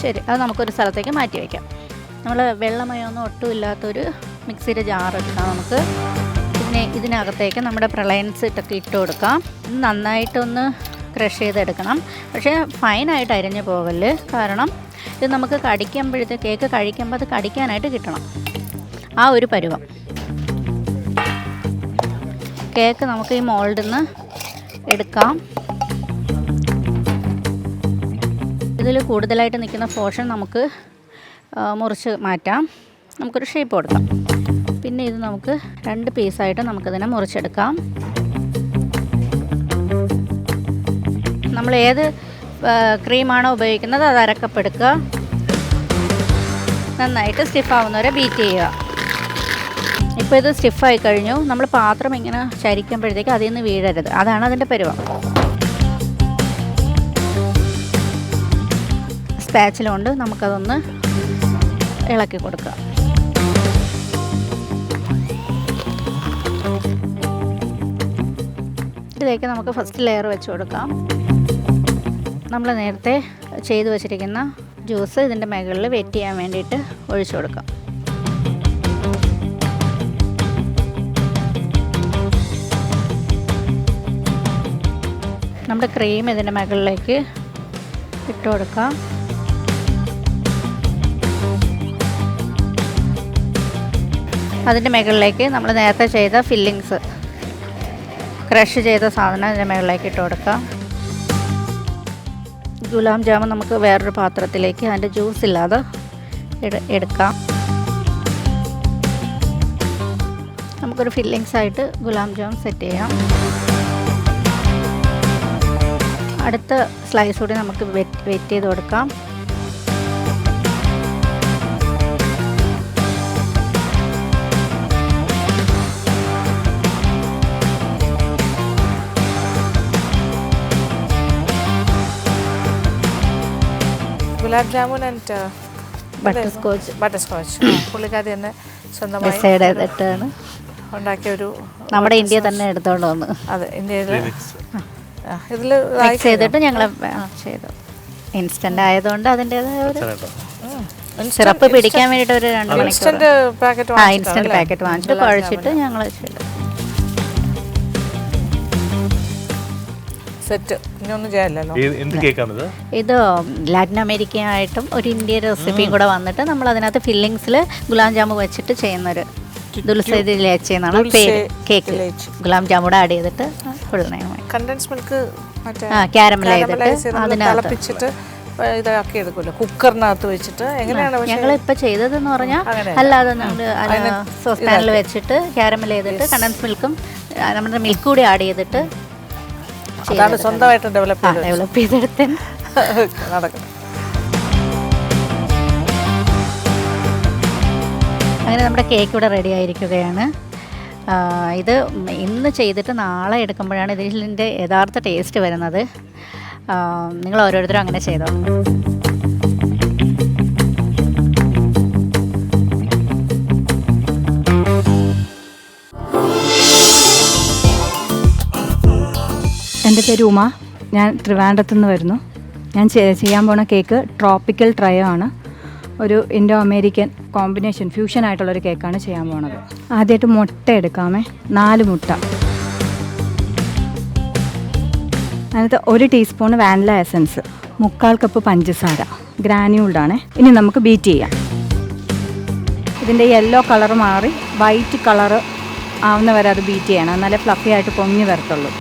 ശരി, അത് നമുക്കൊരു സ്ഥലത്തേക്ക് മാറ്റി വയ്ക്കാം. നമ്മൾ വെള്ളമയൊന്നും ഒട്ടുമില്ലാത്തൊരു മിക്സിയുടെ ജാർ എടുക്കാം. നമുക്ക് ഇതിനകത്തേക്ക് നമ്മുടെ പ്രളയൻസ് ഇട്ട് കൊടുക്കാം. നന്നായിട്ടൊന്ന് ക്രഷ് ചെയ്തെടുക്കണം. പക്ഷേ ഫൈനായിട്ട് അരിഞ്ഞു പോകല്. കാരണം ഇത് നമുക്ക് കേക്ക് കഴിക്കുമ്പോൾ അത് കടിക്കാനായിട്ട് കിട്ടണം. ആ ഒരു പരുവം. കേക്ക് നമുക്ക് ഈ മോൾഡിൽ നിന്ന് എടുക്കാം. ഇതിൽ കൂടുതലായിട്ട് നിൽക്കുന്ന പോർഷൻ നമുക്ക് മുറിച്ച് മാറ്റാം. നമുക്കൊരു ഷേപ്പ് കൊടുക്കാം. പിന്നെ ഇത് നമുക്ക് 2 പീസായിട്ട് നമുക്കിതിനെ മുറിച്ചെടുക്കാം. നമ്മൾ ഏത് ക്രീമാണോ ഉപയോഗിക്കുന്നത് അത് അരക്കപ്പ് എടുക്കുക. നന്നായിട്ട് സ്റ്റിഫാവുന്നവരെ ബീറ്റ് ചെയ്യുക. ഇപ്പോൾ ഇത് സ്റ്റിഫായി കഴിഞ്ഞു. നമ്മൾ പാത്രം ഇങ്ങനെ ചരിക്കുമ്പോഴത്തേക്ക് അതിൽ നിന്ന് വീഴരുത്. അതാണ് അതിൻ്റെ പരുവം. സ്പാച്ചില കൊണ്ട് നമുക്കതൊന്ന് ഇളക്കി കൊടുക്കുക. ഇതിലേക്ക് നമുക്ക് ഫസ്റ്റ് ലെയർ വെച്ച് കൊടുക്കാം. നമ്മൾ നേരത്തെ ചെയ്തു വച്ചിരിക്കുന്ന ജ്യൂസ് ഇതിൻ്റെ മുകളിൽ വെറ്റ് ചെയ്യാൻ വേണ്ടിയിട്ട് ഒഴിച്ചു കൊടുക്കാം. നമ്മുടെ ക്രീം ഇതിൻ്റെ മുകളിലേക്ക് ഇട്ട് കൊടുക്കാം. അതിൻ്റെ മുകളിലേക്ക് നമ്മൾ നേരത്തെ ചെയ്ത ഫില്ലിങ്സ്, ക്രഷ് ചെയ്ത സാധനം ഇതിൻ്റെ മുകളിലേക്ക് ഇട്ട് കൊടുക്കാം. ഗുലാബ് ജാമുൻ നമുക്ക് വേറൊരു പാത്രത്തിലേക്ക് അതിൻ്റെ ജ്യൂസ് ഇല്ലാതെ എടുക്കാം. നമുക്കൊരു ഫില്ലിങ്സ് ആയിട്ട് ഗുലാബ് ജാമുൻ സെറ്റ് ചെയ്യാം. അടുത്ത സ്ലൈസ് കൂടി നമുക്ക് വെറ്റ് ചെയ്ത് കൊടുക്കാം.
Gulab jamun and
butter
scotch പുള്ളിക്കാരി തന്നെ സ്വന്തമായി
ഡിസൈഡ് ചെയ്തിട്ടാണ്
ഉണ്ടാക്കിയ ഒരു
നമ്മുടെ ഇന്ത്യ തന്നെ എടുത്തോണ്ട് വന്നു.
അതെ, ഇന്ത്യയിൽ ഇതിൽ
മിക്സ് ചെയ്തിട്ട് ഞങ്ങൾ ചെയ്തു. ഇൻസ്റ്റന്റ് ആയതുകൊണ്ട് അതിൻ്റെതായ ഒരു സിറപ്പ് പിടിക്കാൻ വേണ്ടിയിട്ട് ഒരു 2 മണിക്കൂർ
ഇൻസ്റ്റന്റ്
പാക്കറ്റ് വാങ്ങിച്ചിട്ട് കുഴച്ചിട്ട് ഞങ്ങൾ ചെയ്തു.
സെറ്റ് ഇനി ഒന്നും ചെയ്യാനില്ലല്ലോ.
എന്ത് കേക്കാണിത്?
ഇത് ലാറ്റിൻ അമേരിക്കയായിട്ടും ഒരു ഇന്ത്യൻ റെസിപ്പിയും കൂടെ വന്നിട്ട് നമ്മൾ അതിനകത്ത് ഫില്ലിങ്സിൽ ഗുലാബ് ജാമുൻ വെച്ചിട്ട് ചെയ്യുന്നൊരു ദുൽസെ ദി ലേച്ചെ എന്നാണ് പേര്. കേക്ക് ഗുലാബ് ജാമുൻ കൂടെ ആഡ് ചെയ്തിട്ട് ഫുൾ നെയിമായി
കണ്ടൻസ് മിൽക്ക്
ക്യാരമൽ ചെയ്തിട്ട്
തിളപ്പിച്ചിട്ട് ഇതാക്കി എടുക്കുമല്ലോ കുക്കറിനകത്ത് വെച്ചിട്ട്. എങ്ങനെയാണ്
ഞങ്ങൾ ഇപ്പം ചെയ്തതെന്ന് പറഞ്ഞാൽ അല്ലാതെ നമ്മൾ സോസ് പാനിൽ വെച്ചിട്ട് ക്യാരമൽ ചെയ്തിട്ട് കണ്ടൻസ് മിൽക്കും നമ്മുടെ മിൽക്ക് കൂടി ആഡ് ചെയ്തിട്ട്
അതാണ് സ്വന്തമായിട്ട് ഡെവലപ്പ്
ചെയ്തെടുത്ത്
നടക്കുന്നത്.
അങ്ങനെ നമ്മുടെ കേക്ക് ഇവിടെ റെഡി ആയിരിക്കുകയാണ്. ഇത് ഇന്ന് ചെയ്തിട്ട് നാളെ എടുക്കുമ്പോഴാണ് ഇതിൻ്റെ യഥാർത്ഥ ടേസ്റ്റ് വരുന്നത്. നിങ്ങൾ ഓരോരുത്തരും അങ്ങനെ ചെയ്തോ.
എൻ്റെ പേര് ഉമ. ഞാൻ ട്രിവാൻഡ്രത്തു നിന്ന് വരുന്നു. ഞാൻ ചെയ്യാൻ പോണ കേക്ക് ട്രോപ്പിക്കൽ ട്രയോ ആണ്. ഒരു ഇൻഡോ അമേരിക്കൻ കോമ്പിനേഷൻ ഫ്യൂഷൻ ആയിട്ടുള്ളൊരു കേക്കാണ് ചെയ്യാൻ പോണത്. ആദ്യമായിട്ട് മുട്ട എടുക്കാമേ. 4 മുട്ട. അതിനകത്ത് 1 ടീസ്പൂൺ വാനില എസൻസ്, 3/4 കപ്പ് പഞ്ചസാര ഗ്രാന്യൂൾഡാണ്. ഇനി നമുക്ക് ബീറ്റ് ചെയ്യാം. ഇതിൻ്റെ യെല്ലോ കളർ മാറി വൈറ്റ് കളറ് ആവുന്ന വരെ അത് ബീറ്റ് ചെയ്യണം. എന്നാലേ ഫ്ലഫി ആയിട്ട് പൊങ്ങി വരത്തുള്ളൂ.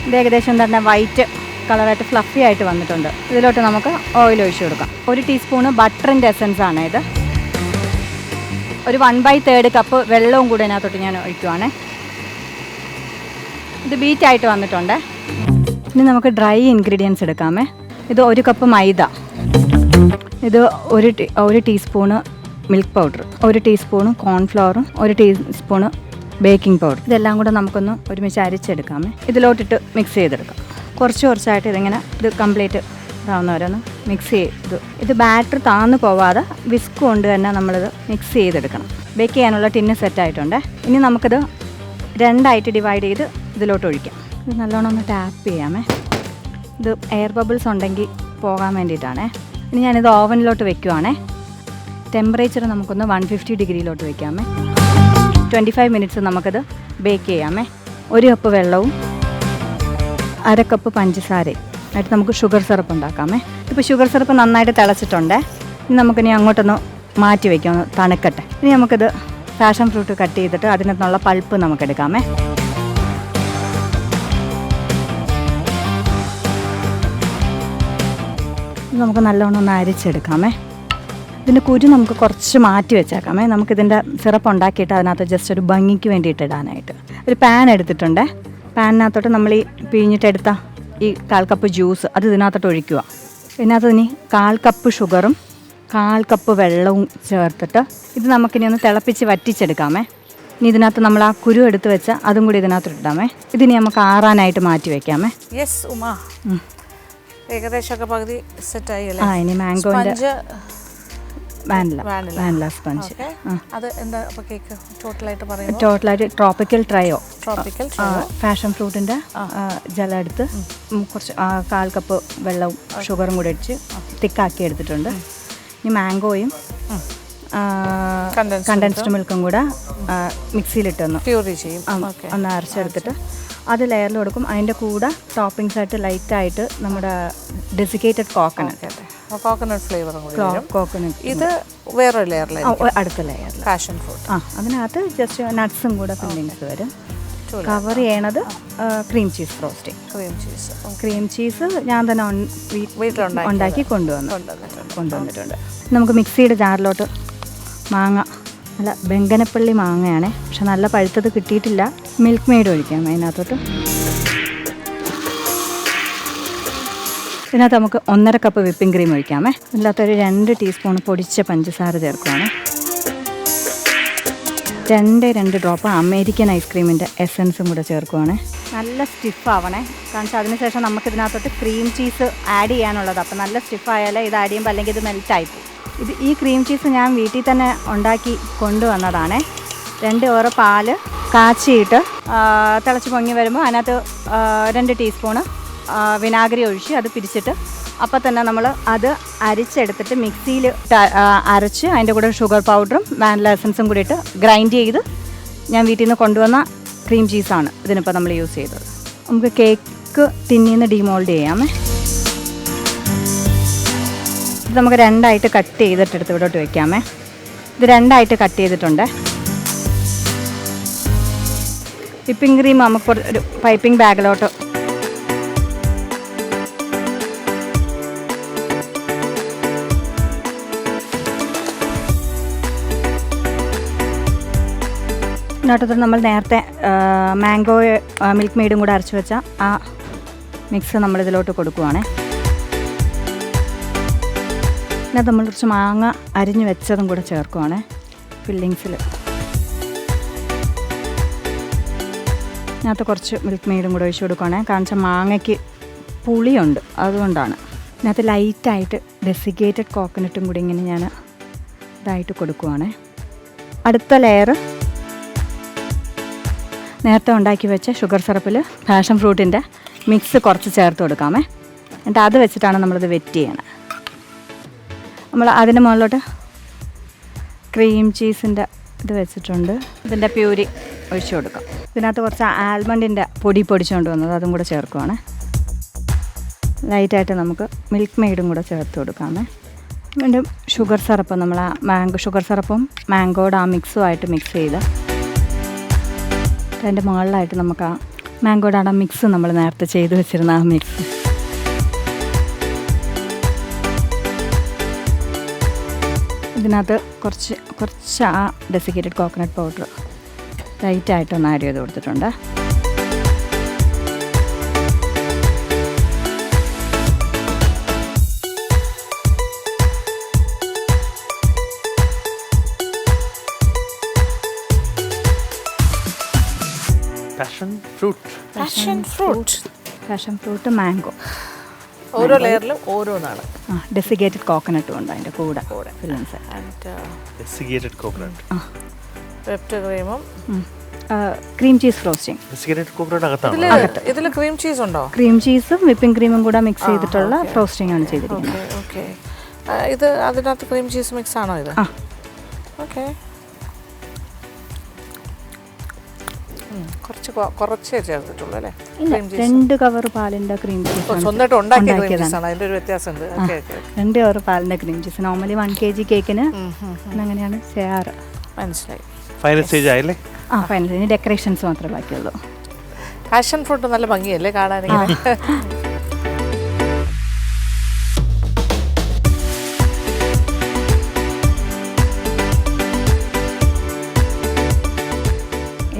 ഇത് ഏകദേശം തന്നെ വൈറ്റ് കളറായിട്ട് ഫ്ലഫി ആയിട്ട് വന്നിട്ടുണ്ട്. ഇതിലോട്ട് നമുക്ക് ഓയിൽ ഒഴിച്ചു കൊടുക്കാം. 1 ടീസ്പൂണ് ബട്ടറിൻ്റെ എസൻസ് ആണ് ഇത്. ഒരു 1/3 കപ്പ് വെള്ളവും കൂടെ ഇതിനകത്തോട്ട് ഞാൻ ഒഴിക്കുവാണേ. ഇത് ബീറ്റായിട്ട് വന്നിട്ടുണ്ട്. ഇനി നമുക്ക് ഡ്രൈ ഇൻഗ്രീഡിയൻസ് എടുക്കാമേ. ഇത് 1 കപ്പ് മൈദ, ഇത് 1 ടീസ്പൂണ് മിൽക്ക് പൗഡർ, 1 ടീസ്പൂണ് കോൺഫ്ലവറും 1 ടീസ്പൂണ് ബേക്കിംഗ് പൗഡർ. ഇതെല്ലാം കൂടെ നമുക്കൊന്ന് ഒരുമിച്ച് അരിച്ചെടുക്കാമേ. ഇതിലോട്ടിട്ട് മിക്സ് ചെയ്തെടുക്കാം. കുറച്ചായിട്ട് ഇത് കംപ്ലീറ്റ് ഇതാവുന്നവരൊന്ന് മിക്സ് ചെയ്തു. ഇത് ബാറ്റർ താന്നു പോവാതെ വിസ്ക് കൊണ്ട് തന്നെ നമ്മളിത് മിക്സ് ചെയ്തെടുക്കണം. ബേക്ക് ചെയ്യാനുള്ള ടിന്ന് സെറ്റായിട്ടുണ്ട്. ഇനി നമുക്കിത് 2ആയിട്ട് ഡിവൈഡ് ചെയ്ത് ഇതിലോട്ട് ഒഴിക്കാം. ഇത് നല്ലോണം ഒന്ന് ടാപ്പ് ചെയ്യാമേ. ഇത് എയർ ബബിൾസ് ഉണ്ടെങ്കിൽ പോകാൻ വേണ്ടിയിട്ടാണേ. ഇനി ഞാനിത് ഓവനിലോട്ട് വെക്കുവാണേ. ടെമ്പറേച്ചർ നമുക്കൊന്ന് 150 ഡിഗ്രിയിലോട്ട് വെക്കാമേ. 25 മിനിറ്റ്സ് നമുക്കത് ബേക്ക് ചെയ്യാമേ. 1 കപ്പ് വെള്ളവും 1/2 കപ്പ് പഞ്ചസാരയും ആയിട്ട് നമുക്ക് ഷുഗർ സിറപ്പ് ഉണ്ടാക്കാമേ. ഇപ്പോൾ ഷുഗർ സിറപ്പ് നന്നായിട്ട് തിളച്ചിട്ടുണ്ട്. ഇനി നമുക്കിനി അങ്ങോട്ടൊന്ന് മാറ്റി വയ്ക്കാം, ഒന്ന് തണുക്കട്ടെ. ഇനി നമുക്കിത് പാഷൻ ഫ്രൂട്ട് കട്ട് ചെയ്തിട്ട് അതിനകത്തുള്ള പൾപ്പ് നമുക്കെടുക്കാമേ. നമുക്ക് നല്ലോണം ഒന്ന് അരിച്ചെടുക്കാമേ. ഇതിൻ്റെ കുരു നമുക്ക് കുറച്ച് മാറ്റി വെച്ചേക്കാമേ. നമുക്കിതിൻ്റെ സിറപ്പ് ഉണ്ടാക്കിയിട്ട് അതിനകത്ത് ജസ്റ്റ് ഒരു ഭംഗിക്ക് വേണ്ടിയിട്ട് ഇടാനായിട്ട് ഒരു പാൻ എടുത്തിട്ടുണ്ട്. പാനിനകത്തോട്ട് നമ്മൾ ഈ പിഴിഞ്ഞിട്ടെടുത്ത ഈ 1/4 കപ്പ് ജ്യൂസ് അത് ഇതിനകത്തോട്ട് ഒഴിക്കുക. ഇതിനകത്ത് ഇനി 1/4 കപ്പ് ഷുഗറും 1/4 കപ്പ് വെള്ളവും ചേർത്തിട്ട് ഇത് നമുക്കിനി ഒന്ന് തിളപ്പിച്ച് വറ്റിച്ചെടുക്കാമേ. ഇനി ഇതിനകത്ത് നമ്മൾ ആ കുരു എടുത്ത് വെച്ച അതും കൂടി ഇതിനകത്ത് ഇടാമേ. ഇതിനി നമുക്ക് ആറാനായിട്ട് മാറ്റി വെക്കാമേ.
യെസ് ഉമ, ഏകദേശമൊക്കെ പകുതി സെറ്റായി
ആ ഇനി മാംഗോൻ്റെ
വാനില
വാനില സ്പഞ്ച്.
അത് എന്താ അപ്പോൾ കേക്ക് ടോട്ടലായിട്ട് പറയുമ്പോൾ?
ടോട്ടലായിട്ട് ട്രോപ്പിക്കൽ ട്രയോ,
ട്രോപ്പിക്കൽ
പാഷൻ ഫ്രൂട്ടിൻ്റെ ജലം എടുത്ത് കുറച്ച് 1/4 കപ്പ് വെള്ളവും ഷുഗറും കൂടി അടിച്ച് തിക്കാക്കി എടുത്തിട്ടുണ്ട്. ഇനി മാംഗോയും കണ്ടൻസ്ഡ് മിൽക്കും കൂടെ മിക്സിയിലിട്ടൊന്ന്
പ്യൂറി ചെയ്യും.
ഒന്ന് അരച്ചെടുത്തിട്ട് അത് ലെയറിൽ കൊടുക്കും. അതിൻ്റെ കൂടെ ടോപ്പിങ്സ് ആയിട്ട് ലൈറ്റായിട്ട് നമ്മുടെ ഡെസിക്കേറ്റഡ് കോക്കനട്ട്
ഫ്ലേവറും കൂടി.
കോക്കനട്ട്
ഇത് വേറൊരു ലെയറിലായിരിക്കും,
അടുത്ത ലെയറിൽ
പാഷൻ ഫ്രൂട്ട്.
അതിനകത്ത് ജസ്റ്റ് നട്ട്സും കൂടെ ഫില്ലിങ്സ് വരും. കവർ ചെയ്യണത് cream cheese frosting. Cream cheese ഞാൻ തന്നെ ഉണ്ടാക്കി കൊണ്ടുവന്നിട്ടുണ്ട്. നമുക്ക് മിക്സിയുടെ ജാറിലോട്ട് മാങ്ങ, നല്ല ബെങ്കനപ്പള്ളി മാങ്ങയാണേ, പക്ഷെ നല്ല പഴുത്തത് കിട്ടിയിട്ടില്ല. മിൽക്ക് മെയ്ഡ് ഒഴിക്കാം അതിനകത്തോട്ട്. ഇതിനകത്ത് നമുക്ക് 1/2 കപ്പ് വിപ്പിംഗ് ക്രീം ഒഴിക്കാമേ. ഇതിനകത്തൊരു 2 ടീസ്പൂൺ പൊടിച്ച പഞ്ചസാര ചേർക്കുവാണ്. 2 ഡ്രോപ്പ് അമേരിക്കൻ ഐസ്ക്രീമിൻ്റെ എസൻസും കൂടെ ചേർക്കുവാണ്. നല്ല സ്റ്റിഫാവണേ, കാരണം അതിനുശേഷം നമുക്ക് ഇതിനകത്തോട്ട് ക്രീം ചീസ് ആഡ് ചെയ്യാനുള്ളത്. അപ്പോൾ നല്ല സ്റ്റിഫായാലേ ഇത് ആഡ് ചെയ്യുമ്പോൾ, അല്ലെങ്കിൽ ഇത് മെൽറ്റായി പോകും. ഈ ക്രീം ചീസ് ഞാൻ വീട്ടിൽ തന്നെ ഉണ്ടാക്കി കൊണ്ടുവന്നതാണേ. 2 ഓറ പാല് കാച്ചിയിട്ട് തിളച്ച് പൊങ്ങി വരുമ്പോൾ അതിനകത്ത് 2 ടീസ്പൂണ് വിനാഗിരി ഒഴിച്ച് അത് പിരിച്ചിട്ട് അപ്പോൾ തന്നെ നമ്മൾ അത് അരിച്ചെടുത്തിട്ട് മിക്സിയിൽ അരച്ച് അതിൻ്റെ കൂടെ ഷുഗർ പൗഡറും വാനില എസൻസും കൂടി ഇട്ട് ഗ്രൈൻഡ് ചെയ്ത് ഞാൻ വീട്ടിൽ നിന്ന് കൊണ്ടുവന്ന ക്രീം ചീസാണ് ഇതിനിപ്പോൾ നമ്മൾ യൂസ് ചെയ്തത്. നമുക്ക് കേക്ക് ടിന്നിൽ നിന്ന് ഡിമോൾഡ് ചെയ്യാമേ. ഇത് നമുക്ക് 2ആയിട്ട് കട്ട് ചെയ്തിട്ട് എടുത്ത് ഇവിടോട്ട് വെക്കാമേ. ഇത് 2ആയിട്ട് കട്ട് ചെയ്തിട്ടുണ്ട്. വിപ്പിംഗ് ക്രീം നമുക്ക് ഒരു പൈപ്പിംഗ് ബാഗിലോട്ട് ഇതിനകത്ത് നമ്മൾ നേരത്തെ മാംഗോ മിൽക്ക് മെയ്ഡും കൂടെ അരച്ച് വെച്ച ആ മിക്സ് നമ്മളിതിലോട്ട് കൊടുക്കുവാണേ. ഇതിനകത്ത് നമ്മൾ കുറച്ച് മാങ്ങ അരിഞ്ഞ് വെച്ചതും കൂടെ ചേർക്കുവാണേ ഫില്ലിങ്സിൽ. ഇതിനകത്ത് കുറച്ച് മിൽക്ക് മെയ്ഡും കൂടെ ഒഴിച്ച് കൊടുക്കുവാണേ, കാരണം വെച്ചാൽ മാങ്ങയ്ക്ക് പുളിയുണ്ട്, അതുകൊണ്ടാണ്. ഇതിനകത്ത് ലൈറ്റായിട്ട് ഡെസിക്കേറ്റഡ് കോക്കനട്ടും കൂടി ഇങ്ങനെ ഞാൻ ഇതായിട്ട് കൊടുക്കുവാണേ. അടുത്ത ലെയർ നേരത്തെ ഉണ്ടാക്കി വെച്ച ഷുഗർ സിറപ്പിൽ പാഷൻ ഫ്രൂട്ടിൻ്റെ മിക്സ് കുറച്ച് ചേർത്ത് കൊടുക്കാമേ. എന്നിട്ട് അത് വെച്ചിട്ടാണ് നമ്മളിത് വെറ്റ് ചെയ്യണത്. നമ്മൾ അതിൻ്റെ മുകളിലോട്ട് ക്രീം ചീസിൻ്റെ ഇത് വെച്ചിട്ടുണ്ട്. ഇതിൻ്റെ പ്യൂരി ഒഴിച്ചു കൊടുക്കാം. ഇതിനകത്ത് കുറച്ച് ആൽമണ്ടിൻ്റെ പൊടിച്ചുകൊണ്ട് വന്നത് അതും കൂടെ ചേർക്കുവാണ്. ലൈറ്റായിട്ട് നമുക്ക് മിൽക്ക് മെയ്ഡും കൂടെ ചേർത്ത് കൊടുക്കാമേ. വീണ്ടും ഷുഗർ സിറപ്പ്, നമ്മൾ ആ ഷുഗർ സിറപ്പും മാംഗോയുടെ ആ മിക്സുമായിട്ട് മിക്സ് ചെയ്ത് അതിൻ്റെ മുകളിലായിട്ട് നമുക്ക് ആ മാംഗോയുടെ ആ മിക്സ് നമ്മൾ നേരത്തെ ചെയ്ത് വെച്ചിരുന്ന ആ മിക്സ് ഇതിനകത്ത് കുറച്ച് ആ ഡെസിക്കേറ്റഡ് കോക്കനട്ട് പൗഡർ ലൈറ്റായിട്ടൊന്ന് ആഡ് ചെയ്ത് കൊടുത്തിട്ടുണ്ട്. പാഷൻ ഫ്രൂട്ട് മാംഗോ
ഓരോ ലെയറിലും ഓരോന്നാണ്.
ഡെസിക്കേറ്റഡ് കോക്കനട്ടും ഉണ്ട് അതിൻ്റെ കൂടെ ഫില്ലിങ്സ്.
ഡെസിക്കേറ്റഡ് കോക്കനട്ട്,
വെപ്റ്റ് ക്രീമും
cream cheese frosting.
Desiccated coconut അകത്താണ്.
ഇതിൽ ക്രീം ചീസ് ഉണ്ടോ?
ക്രീം ചീസും വിപ്പിംഗ് ക്രീമും കൂടെ മിക്സ് ചെയ്തിട്ടുള്ള ഫ്രോസ്റ്റിംഗ് ആണ് ചെയ്തിരിക്കുന്നത്.
ഓക്കെ, ഇത് അതിനകത്ത് ക്രീം ചീസ് മിക്സ് ആണോ ഇത്? ഓക്കെ, കുറച്ചേ ചേർത്തിട്ടുള്ളൂ അല്ലേ?
2 കവർ പാലിൻ്റെ ക്രീം ചീസ്
സ്വന്തമായിട്ട് ഉണ്ടാക്കിയ ക്രീം ചീസ് ആണ്, അതിൻ്റെ ഒരു വ്യത്യാസമുണ്ട്.
2 കവർ പാലിൻ്റെ ക്രീം ചീസ് നോർമലി 1 kg കേക്കിന് അങ്ങനെയാണ് ചെയ്യാറ്.
മനസ്സിലായി.
ഫൈനൽ സ്റ്റേജ് ആയല്ലേ?
ഫൈനൽ ഇനി ഡെക്കറേഷൻസ് മാത്രമേ ബാക്കിയുള്ളൂ.
പാഷൻ ഫ്രൂട്ട് നല്ല ഭംഗിയല്ലേ കാണാനിങ്ങനെ?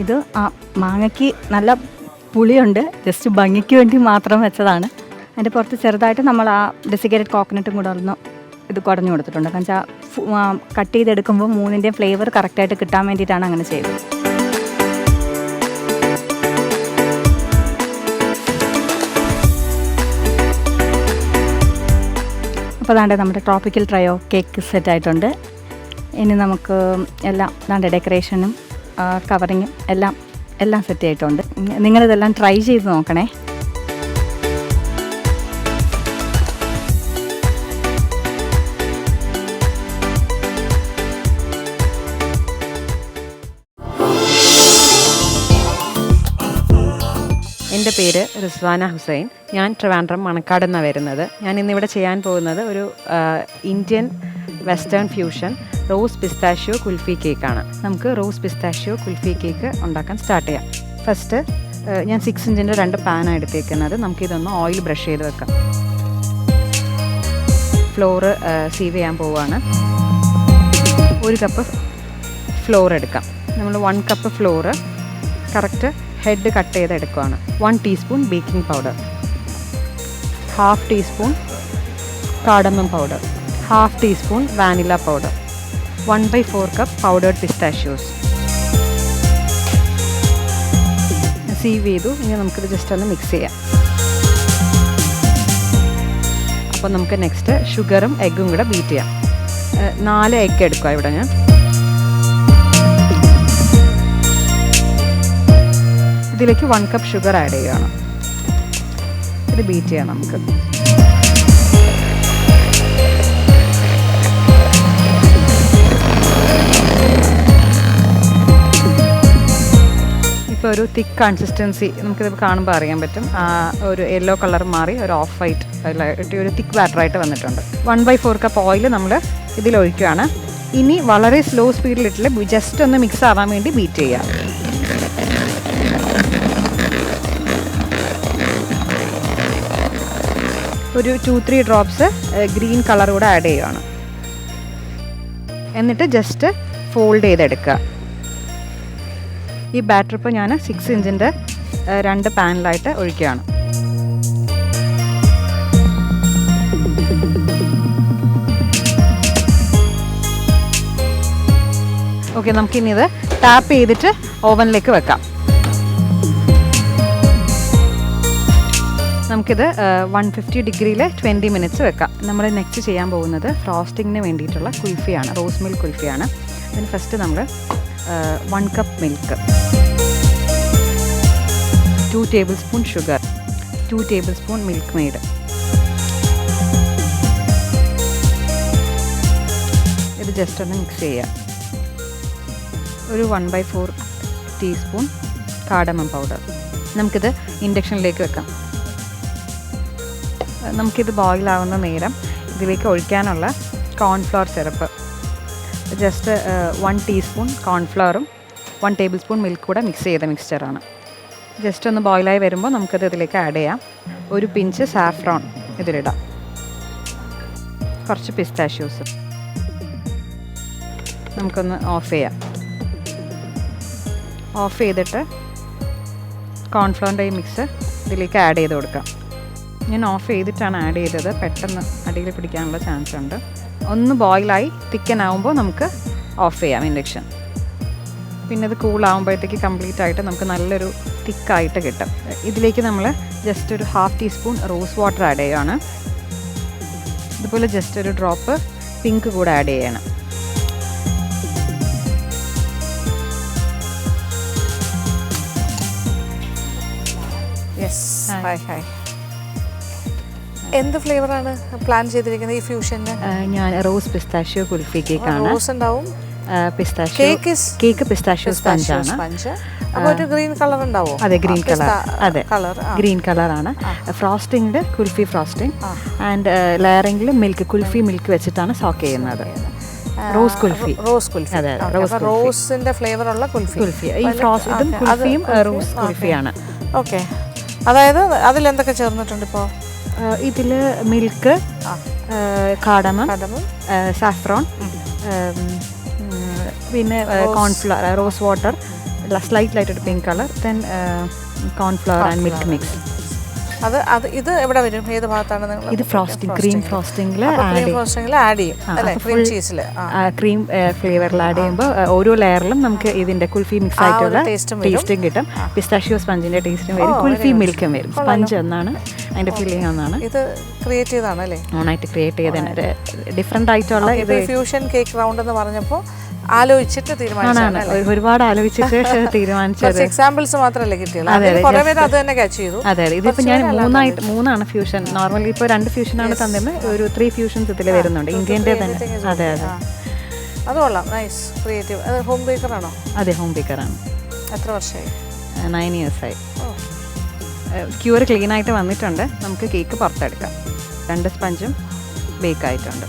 ഇത് ആ മാങ്ങയ്ക്ക് നല്ല പുളിയുണ്ട്, ജസ്റ്റ് ഭംഗിക്ക് വേണ്ടി മാത്രം വെച്ചതാണ്. അതിൻ്റെ പുറത്ത് ചെറുതായിട്ട് നമ്മൾ ആ ഡെസിക്കേറ്റഡ് കോക്കനട്ടും കൂടെ ഒന്ന് ഇത് കുടഞ്ഞു കൊടുത്തിട്ടുണ്ട്. കാരണം വെച്ചാൽ കട്ട് ചെയ്തെടുക്കുമ്പോൾ മൂന്നിൻ്റെയും ഫ്ലേവർ കറക്റ്റായിട്ട് കിട്ടാൻ വേണ്ടിയിട്ടാണ് അങ്ങനെ ചെയ്തത്. അപ്പോൾ അതാണ്ട് നമ്മുടെ ട്രോപ്പിക്കൽ ട്രയോ കേക്ക് സെറ്റ് ആയിട്ടുണ്ട്. ഇനി നമുക്ക് എല്ലാം അതാണ്ട് ഡെക്കറേഷനും കവറിങ്ങും എല്ലാം സെറ്റ് ആയിട്ടുണ്ട്. നിങ്ങളിതെല്ലാം ട്രൈ ചെയ്ത് നോക്കണേ.
എൻ്റെ പേര് റിസ്വാന ഹുസൈൻ. ഞാൻ ട്രിവാൻഡ്രം മണക്കാട് നിന്നാണ് വരുന്നത്. ഞാൻ ഇന്നിവിടെ ചെയ്യാൻ പോകുന്നത് ഒരു Indian western fusion rose pistachio kulfi കേക്കാണ്. നമുക്ക് റോസ് പിസ്താഷ്യോ കുൽഫി കേക്ക് ഉണ്ടാക്കാൻ സ്റ്റാർട്ട് ചെയ്യാം. ഫസ്റ്റ് ഞാൻ 6 ഇഞ്ചിൻ്റെ 2 പാനാണ് എടുത്തേക്കുന്നത്. നമുക്കിതൊന്ന് ഓയിൽ ബ്രഷ് ചെയ്ത് വെക്കാം. ഫ്ലോറ് സീവ് ചെയ്യാൻ പോവുകയാണ്. 1 കപ്പ് ഫ്ലോർ എടുക്കാം. നമ്മൾ 1 cup flour correct head cut ചെയ്തെടുക്കുകയാണ്. 1 teaspoon baking powder, 1/2 teaspoon cardamom powder, 1/2 teaspoon vanilla powder, 1/4 cup powdered pistachios. Sieve ചെയ്തു. ഇനി നമുക്കിത് ജസ്റ്റ് ഒന്ന് മിക്സ് ചെയ്യാം. അപ്പോൾ നമുക്ക് നെക്സ്റ്റ് ഷുഗറും എഗ്ഗും കൂടെ ബീറ്റ് ചെയ്യാം. 4 എഗ്ഗ് എടുക്കുക ഇവിടെ ഞാൻ. ഇതിലേക്ക് 1 കപ്പ് ഷുഗർ ആഡ് ചെയ്യുകയാണ്. ഇത് ബീറ്റ് ചെയ്യാം നമുക്ക്. ഇപ്പോൾ ഒരു തിക്ക് കൺസിസ്റ്റൻസി നമുക്കിത് കാണുമ്പോൾ അറിയാൻ പറ്റും. ഒരു യെല്ലോ കളർ മാറി ഒരു ഓഫ് വൈറ്റ് അതിലായിട്ട് ഒരു തിക്ക് ബാറ്ററായിട്ട് വന്നിട്ടുണ്ട്. 1/4 കപ്പ് ഓയിൽ നമ്മൾ ഇതിലൊഴിക്കുകയാണ്. ഇനി വളരെ സ്ലോ സ്പീഡിലിട്ടില്ല, ജസ്റ്റ് ഒന്ന് മിക്സ് ആവാൻ വേണ്ടി ബീറ്റ് ചെയ്യാം. ഒരു 2-3 ഡ്രോപ്സ് ഗ്രീൻ കളർ കൂടെ ആഡ് ചെയ്യുകയാണ്. എന്നിട്ട് ജസ്റ്റ് ഫോൾഡ് ചെയ്തെടുക്കുക. ഈ ബാറ്റർ ഇപ്പോൾ ഞാൻ 6 ഇഞ്ചിൻ്റെ 2 പാനിലായിട്ട് ഒഴിക്കുകയാണ്. ഓക്കെ, നമുക്കിനി ഇത് ടാപ്പ് ചെയ്തിട്ട് ഓവനിലേക്ക് വെക്കാം. നമുക്കിത് 150 ഡിഗ്രിയിൽ 20 മിനിറ്റ്സ് വെക്കാം. നമ്മൾ നെക്സ്റ്റ് ചെയ്യാൻ പോകുന്നത് ഫ്രോസ്റ്റിങ്ങിന് വേണ്ടിയിട്ടുള്ള കുൽഫിയാണ്, റോസ് മിൽക്ക് കുൽഫിയാണ്. അതിന് ഫസ്റ്റ് നമ്മൾ 1 cup milk, 2 table spoon sugar, 2 table spoon milk made, ഇത് ജസ്റ്റ് ഒന്ന് മിക്സ് ചെയ്യാം. ഒരു 1/4 ടീസ്പൂൺ കാർഡമം പൗഡർ. നമുക്കിത് ഇൻഡക്ഷനിലേക്ക് വെക്കാം. നമുക്കിത് ബോയിലാവുന്ന നേരം ഇതിലേക്ക് ഒഴിക്കാനുള്ള കോൺഫ്ലവർ സിറപ്പ്, ജസ്റ്റ് 1 ടീസ്പൂൺ കോൺഫ്ലവറും 1 ടേബിൾ സ്പൂൺ മിൽക്ക് കൂടെ മിക്സ് ചെയ്ത മിക്സ്ചറാണ്. ജസ്റ്റ് ഒന്ന് ബോയിലായി വരുമ്പോൾ നമുക്കത് ഇതിലേക്ക് ആഡ് ചെയ്യാം. ഒരു പിഞ്ച് സാഫ്രോൺ ഇതിലിടാം, കുറച്ച് പിസ്താഷ്യൂസ്. നമുക്കൊന്ന് ഓഫ് ചെയ്യാം. ഓഫ് ചെയ്തിട്ട് കോൺഫ്ലവറിൻ്റെ ഈ മിക്സ് ഇതിലേക്ക് ആഡ് ചെയ്ത് കൊടുക്കാം. ഞാൻ ഓഫ് ചെയ്തിട്ടാണ് ആഡ് ചെയ്തത്, പെട്ടെന്ന് അടിയിൽ പിടിക്കാനുള്ള ചാൻസ് ഉണ്ട്. ഒന്ന് ബോയിലായി തിക്കനാവുമ്പോൾ നമുക്ക് ഓഫ് ചെയ്യാം ഇൻഡക്ഷൻ. പിന്നെ ഇത് കൂളാകുമ്പോഴത്തേക്ക് കംപ്ലീറ്റ് ആയിട്ട് നമുക്ക് നല്ലൊരു തിക്കായിട്ട് കിട്ടും. ഇതിലേക്ക് നമ്മൾ ജസ്റ്റ് ഒരു 1/2 ടീസ്പൂൺ റോസ് വാട്ടർ ആഡ് ചെയ്യുകയാണ്. ഇതുപോലെ ജസ്റ്റ് ഒരു ഡ്രോപ്പ് പിങ്ക് കൂടെ ആഡ് ചെയ്യണം.
എന്ത് ഫ്ലേവറാണ് പ്ലാൻ ചെയ്തിരിക്കുന്നത് ഈ ഫ്യൂഷന്?
ഞാൻ റോസ് പിസ്താഷ്യോ കുൽഫി കേക്കാണ്.
റോസ് ഉണ്ടാവും,
കേക്ക് പിസ്താഷ്യോ സ്പഞ്ചാണ്.
അപ്പോൾ ഒരു ഗ്രീൻ കളർ ഉണ്ടാവോ?
അതെ, ഗ്രീൻ കളർ. അതെ, ഗ്രീൻ കളറാണ്. ഫ്രോസ്റ്റിംഗ് കുൽഫി ഫ്രോസ്റ്റിംഗ് ആൻഡ് ലെയറിംഗിൽ മിൽക്ക്, കുൽഫി മിൽക്ക് വെച്ചിട്ടാണ് സോക്ക് ചെയ്യുന്നത്. റോസ് കുൽഫി. അതെ,
റോസിന്റെ ഫ്ലേവർ ഉള്ള കുൽഫി.
ഈ ഫ്രോസ്റ്റും കുൽഫിയും റോസ് കുൽഫിയാണ്.
ഓക്കെ, അതായത് അതിലെന്തൊക്കെ ചേർന്നിട്ടുണ്ട് ഇപ്പോൾ?
ഇതിൽ മിൽക്ക്, കാർഡമം, സാഫ്രോൺ, പിന്നെ cornflour, rose water, slight lighted pink colour, then cornflour and milk mix.
ഇത് എവിടെ വരും? ഏത് ഭാഗത്താണ് നിങ്ങൾ?
ഇത് ഫ്രോസ്റ്റിംഗ്, ക്രീം ഫ്രോസ്റ്റിംഗിൽ
ആഡ് ചെയ്യും അല്ലേ? ക്രീം ചീസിൽ
ക്രീം ഫ്ലേവറിൽ ആഡ് ചെയ്യുമ്പോൾ ഓരോ ലെയറിലും നമുക്ക് ഇതിന്റെ കുൽഫി മിക്സ് ആയിട്ടുള്ള ടേസ്റ്റും കിട്ടും. പിസ്താഷ്യോ സ്പഞ്ചിന്റെ ടേസ്റ്റും വരും, കുൽഫി മിൽക്കും വരും. സ്പഞ്ച് എന്നാണ് അതിന്റെ ഫീലിംഗ് ഒന്നാണ്.
ഇത് ക്രിയേറ്റ് ചെയ്താണ് അല്ലേ?
ഓണായിട്ട് ക്രിയേറ്റ് ചെയ്തതാണ്. ഡിഫറെന്റ് ആയിട്ടുള്ള ഇത്
ഫ്യൂഷൻ കേക്ക് റൗണ്ട് എന്ന് പറഞ്ഞപ്പോൾ ആലോചിച്ചിട്ട് തീരുമാനിച്ചാണ്.
ഒരുപാട് ആലോചിച്ചിട്ട് തീരുമാനിച്ചത്.
എക്സാമ്പിൾസ് മാത്രമല്ലേ കിട്ടിയുള്ളൂ? കുറേ പേര് അത് തന്നെ ക്യാച്ച് ചെയ്തു.
അതെ അതെ. ഇതിപ്പോൾ ഞാൻ മൂന്നാണ് ഫ്യൂഷൻ. നോർമലി ഇപ്പോൾ 2 ഫ്യൂഷനാണ് തന്നിരുന്നത്, ഒരു 3 ഫ്യൂഷൻസ് ഇതിൽ വരുന്നുണ്ട്, ഇന്ത്യൻ്റെ തന്നെ. അതെ അതെ,
അത് കൊള്ളാം. Nice, creative. അത് ഹോം ബേക്കറാണോ?
അതെ, ഹോം ബേക്കറാണ്.
എത്ര വർഷമായി?
9 ഇയേഴ്സായി. ക്യൂർ ക്ലീൻ ആയിട്ട് വന്നിട്ടുണ്ട്. നമുക്ക് കേക്ക് പുറത്തെടുക്കാം. 2 സ്പഞ്ചും ബേക്ക് ആയിട്ടുണ്ട്.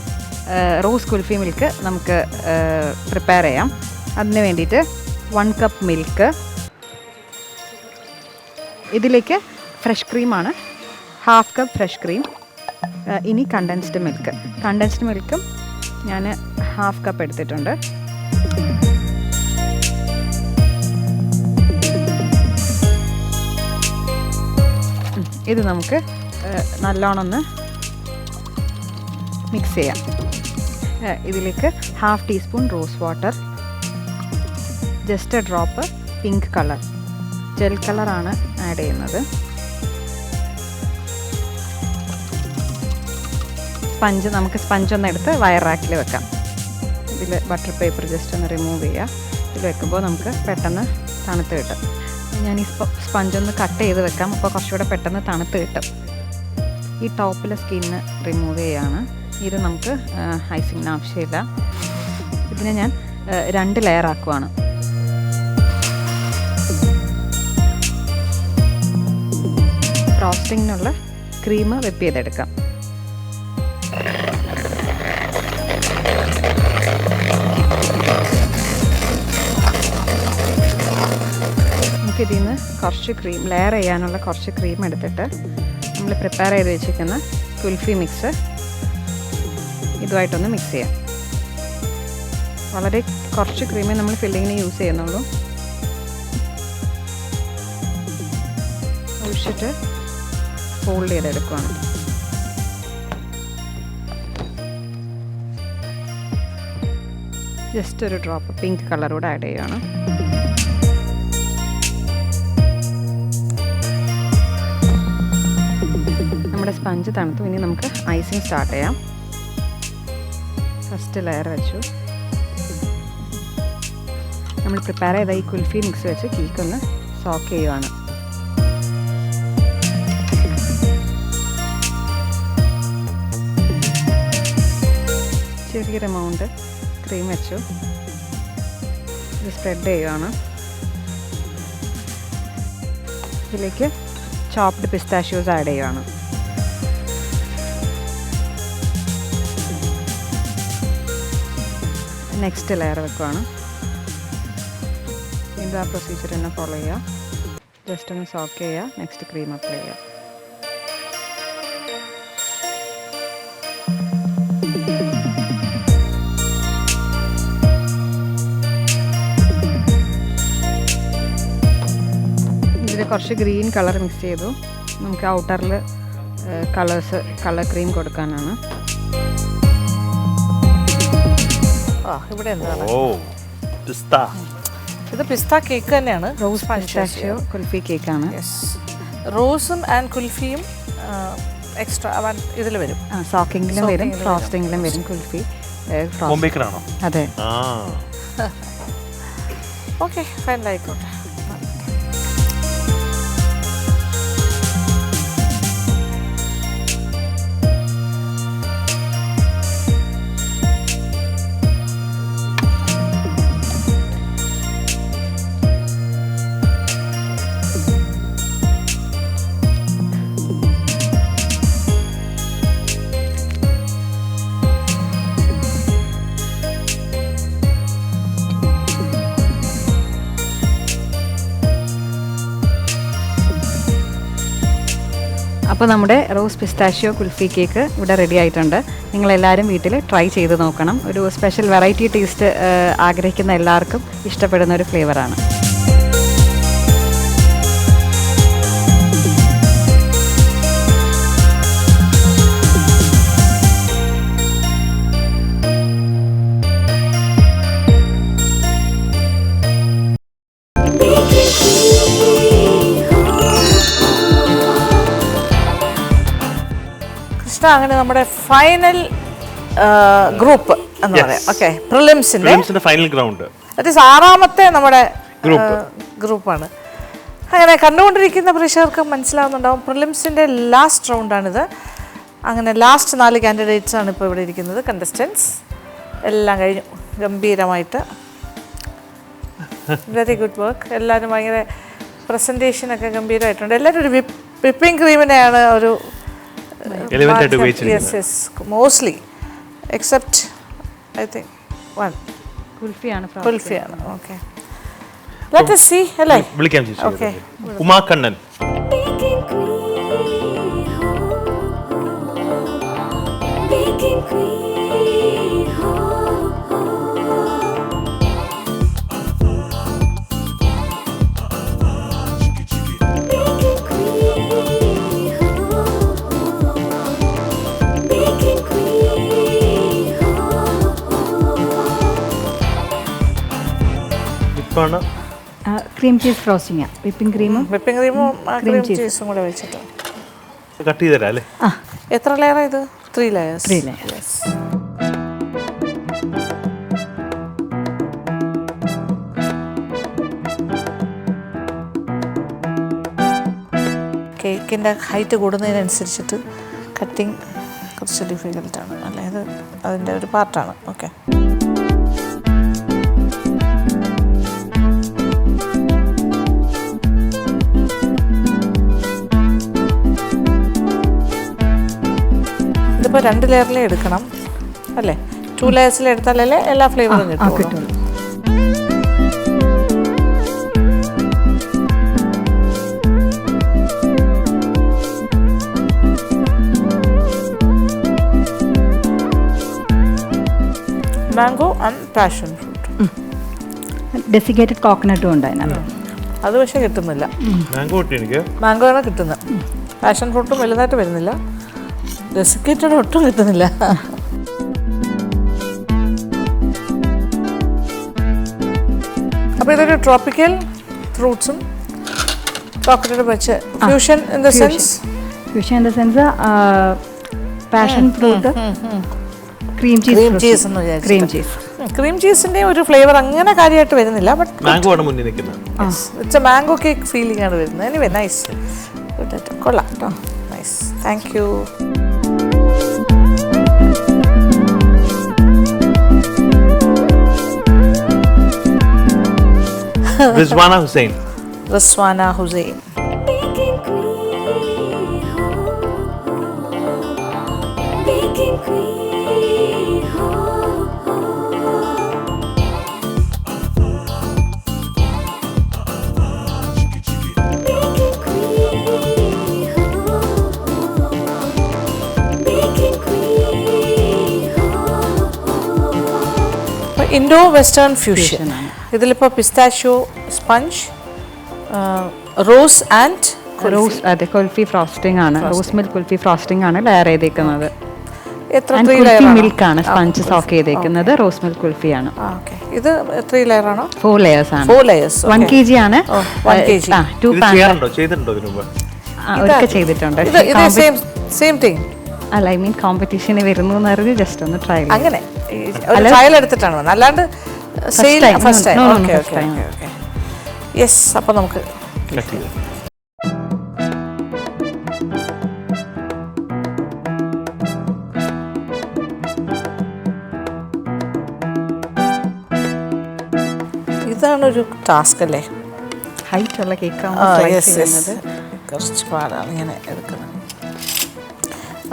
റോസ് കുൽഫി മിൽക്ക് നമുക്ക് പ്രിപ്പയർ ചെയ്യാം. അതിന് വേണ്ടിയിട്ട് 1 കപ്പ് മിൽക്ക്, ഇതിലേക്ക് ഫ്രഷ് ക്രീമാണ്, 1/2 കപ്പ് ഫ്രഷ് ക്രീം. ഇനി കണ്ടൻസ്ഡ് മിൽക്കും ഞാൻ 1/2 കപ്പ് എടുത്തിട്ടുണ്ട്. ഇത് നമുക്ക് നല്ലോണം ഒന്ന് മിക്സ് ചെയ്യാം. ഇതിലേക്ക് 1/2 teaspoon rose water, just A drop pink colour, gel കളറാണ് ആഡ് ചെയ്യുന്നത്. നമുക്ക് സ്പഞ്ച് ഒന്ന് എടുത്ത് വയർ റാക്കിൽ വെക്കാം. ഇതിൽ ബട്ടർ പേപ്പർ ജസ്റ്റ് ഒന്ന് റിമൂവ് ചെയ്യുക. ഇതിൽ വെക്കുമ്പോൾ നമുക്ക് പെട്ടെന്ന് തണുത്ത് കിട്ടും. ഞാൻ ഈ സ്പഞ്ച് ഒന്ന് കട്ട് ചെയ്ത് വെക്കാം, അപ്പോൾ കുറച്ചുകൂടെ പെട്ടെന്ന് തണുത്ത് കിട്ടും. ഈ ടോപ്പിലെ സ്കിന്ന് റിമൂവ് ചെയ്യുകയാണ്. ഇത് നമുക്ക് ഐസിങ്ങിന് ആവശ്യമില്ല. ഇതിനെ ഞാൻ 2 ലെയർ ആക്കുവാണ്. ഫ്രോസ്റ്റിങ്ങിനുള്ള ക്രീം വെപ്പ് ചെയ്തെടുക്കാം. നമുക്കിതിൽ നിന്ന് കുറച്ച് ക്രീം ലെയർ ചെയ്യാനുള്ള കുറച്ച് ക്രീം എടുത്തിട്ട് നമ്മൾ പ്രിപ്പയർ ചെയ്ത് വെച്ചിരിക്കുന്ന കുൽഫി മിക്സ് ഇതുമായിട്ടൊന്ന് മിക്സ് ചെയ്യാം. വളരെ കുറച്ച് ക്രീമേ നമ്മൾ ഫില്ലിങ്ങിന് യൂസ് ചെയ്യുന്നുള്ളൂ. ഒഴിച്ചിട്ട് ഫോൾഡ് ചെയ്തെടുക്കുകയാണ്. ജസ്റ്റ് ഒരു ഡ്രോപ്പ് പിങ്ക് കളറൂടെ ആഡ് ചെയ്യുകയാണ്. നമ്മുടെ സ്പഞ്ച് തണുത്തു. ഇനി നമുക്ക് ഐസിങ് സ്റ്റാർട്ട് ചെയ്യാം. ഫസ്റ്റ് ലെയർ വെച്ചു. നമ്മൾ പ്രിപ്പയർ ചെയ്ത ഈ കുൽഫി മിക്സ് വെച്ച് കേക്ക് ഒന്ന് സോക്ക് ചെയ്യുവാണ്. ചെറിയൊരു എമൗണ്ട് ക്രീം വെച്ചു. ഇത് സ്പ്രെഡ് ചെയ്യുവാണ്. ഇതിലേക്ക് ചോപ്ഡ് പിസ്താഷ്യോസ് ആഡ് ചെയ്യുവാണ്. നെക്സ്റ്റ് ലെയർ വെക്കുവാണ്. ഇത് ആ പ്രൊസീജിയർ തന്നെ ഫോളോ ചെയ്യുക. ജസ്റ്റ് ഒന്ന് സോക്ക് ചെയ്യുക. നെക്സ്റ്റ് ക്രീം അപ്ലൈ ചെയ്യുക. ഇതിൽ കുറച്ച് ഗ്രീൻ കളർ മിക്സ് ചെയ്തു. നമുക്ക് ഔട്ടറിൽ കളർ ക്രീം കൊടുക്കാനാണ്.
ഇവിടെ എന്താണ്? ഇത് പിസ്ത കേക്ക് തന്നെയാണ്.
റോസ് പിസ്താഷ്യോ കുൽഫി കേക്കാണ്.
റോസും ആൻഡ് കുൽഫിയും എക്സ്ട്രാ ഇതിൽ വരും.
സോക്കിങ്ങിലും വരും, ഫ്രോസ്റ്റിങ്ങിലും വരും. കുൽഫി
ബേക്കറാണോ?
അതെ.
ഓക്കെ, ഫൈൻ, ആയിക്കോട്ടെ.
അപ്പോൾ നമ്മുടെ റോസ് പിസ്താഷ്യോ കുൽഫി കേക്ക് ഇവിടെ റെഡി ആയിട്ടുണ്ട്. നിങ്ങളെല്ലാവരും വീട്ടിൽ ട്രൈ ചെയ്ത് നോക്കണം. ഒരു സ്പെഷ്യൽ വെറൈറ്റി ടേസ്റ്റ് ആഗ്രഹിക്കുന്ന എല്ലാവർക്കും ഇഷ്ടപ്പെടുന്ന ഒരു ഫ്ലേവറാണ്.
നോക്കാം. അങ്ങനെ നമ്മുടെ ഫൈനൽ ഗ്രൂപ്പ് എന്ന് പറയാം. ഓക്കെ, പ്രിലിംസിന്റെ
ഫൈനൽ ഗ്രൗണ്ട്,
ദാറ്റ് ഈസ് 6ാമത്തെ നമ്മുടെ ഗ്രൂപ്പാണ്. അങ്ങനെ കണ്ടുകൊണ്ടിരിക്കുന്ന പ്രേക്ഷകർക്ക് മനസ്സിലാവുന്നുണ്ടാവും, പ്രിലിംസിൻ്റെ ലാസ്റ്റ് റൗണ്ടാണിത്. അങ്ങനെ ലാസ്റ്റ് 4 കാൻഡിഡേറ്റ്സാണ് ഇപ്പോൾ ഇവിടെ ഇരിക്കുന്നത്, കണ്ടസ്റ്റൻസ്. എല്ലാം കഴിഞ്ഞു ഗംഭീരമായിട്ട്. Very good work. എല്ലാവരും ഭയങ്കര പ്രസൻറ്റേഷനൊക്കെ ഗംഭീരമായിട്ടുണ്ട്. എല്ലാവരും ഒരു വിപ്പിംഗ് ക്രീമിനെയാണ് ഒരു mostly except I think one കുൽഫിയാണ്. ഓക്കെ, ലെറ്റ് us see അല്ലേ.
വിളിക്കാം ചേച്ചി. ഓക്കെ, ഉമാകണ്ണൻ. ഇപ്പാണ്
ക്രീം ചീസ് ഫ്രോസ്റ്റിംഗ്, വിപ്പിംഗ് ക്രീമും
ക്രീം ചീസും കൂടെ വെച്ചിട്ട്
കട്ട് ചെയ്ത് തരാം അല്ലേ.
എത്ര ലെയറാ ഇത്? 3 layers.
3 layers.
കേക്കിൻ്റെ ഹൈറ്റ് കൂടുന്നതിനനുസരിച്ചിട്ട് കട്ടിങ് കുറച്ച് ഡിഫിക്കൽട്ടാണ് അല്ലേ, ഇത് അതിൻ്റെ ഒരു പാർട്ടാണ്. ഓക്കെ, ഇതിപ്പോൾ 2 ലെയറിലേ എടുക്കണം അല്ലേ? 2 ലെയേഴ്സിൽ എടുത്താലല്ലേ എല്ലാ ഫ്ലേവറും കിട്ടും. Mango and passion fruit,
desiccated കോക്കനട്ടും ഉണ്ട് അതിനകത്ത്.
അത് പക്ഷേ കിട്ടുന്നില്ല.
മാംഗോ കിട്ടി എനിക്ക്.
മാംഗോ ആണ് കിട്ടുന്നത്, പാഷൻ ഫ്രൂട്ടും വലുതായിട്ട് വരുന്നില്ല, ഡെസിക്കേറ്റഡ് ഒട്ടും കിട്ടുന്നില്ല. അപ്പോൾ ഇതൊരു ട്രോപ്പിക്കൽ ഫ്രൂട്ട്സും ചോക്ലേറ്റും വെച്ച് fusion in the sense
passion fruit, cream cheese
എന്ന് വിചാരിച്ചു.
ക്രീം ചീസ്,
ക്രീം ചീസിൻ്റെ ഒരു ഫ്ലേവർ അങ്ങനെ കാര്യമായിട്ട് വരുന്നില്ല, ബട്ട്
മാംഗോ ആണ് മുന്നിൽ നിൽക്കുന്നത്.
It's a mango cake feeling ആണ് വരുന്നത്. എനിവേ നൈസ്, ഗുഡ് ഐറ്റം, കൊള്ളാം കേട്ടോ, nice, thank you.
Rizwana Hussain.
Rizwana Hussain. Indo western fusion. ഇതിലിപ്പോൾ pistachio sponge, rose and
rose, അതെ, കുൽഫി ഫ്രോസ്റ്റിംഗ് ആണ്, റോസ് മിൽക്ക് കുൽഫി ഫ്രോസ്റ്റിംഗ് ആണ് ലെയർ ചെയ്തേക്കുന്നത്.
എത്ര?
മിൽക്ക് ആണ് സ്പഞ്ച് സോക്ക് ചെയ്തേക്കുന്നത്, റോസ് മിൽക്ക് കുൽഫി ആണ്.
ഇത് 3 ലെയർ ആണോ?
4 layers ആണ്.
4 layers.
1 kg ആണ്.
1 kg.
2
ഇത് ചെയ്തിട്ടുണ്ടോ ഇതിനു മുമ്പ്?
ഒരിക്കൽ ചെയ്തിട്ടുണ്ട്.
സെയിം തിങ്
അല്ല, ഐ മീൻ കോമ്പറ്റീഷന് വരുന്നു എന്ന് പറഞ്ഞ് ജസ്റ്റ് ഒന്ന് ട്രൈ
അങ്ങനെ ട്രയൽ എടുത്തിട്ടാണ് വന്നത്, അല്ലാണ്ട് first time. Okay okay okay, yes. അപ്പോൾ നമുക്ക്
കട്ട് ചെയ്ത്
ഇതാണൊരു ടാസ്ക് അല്ലേ,
ഹൈറ്റ് ഉള്ള കേക്കാണ്.
കുറച്ച് പാടാണ് ഇങ്ങനെ എടുക്കുന്നത്.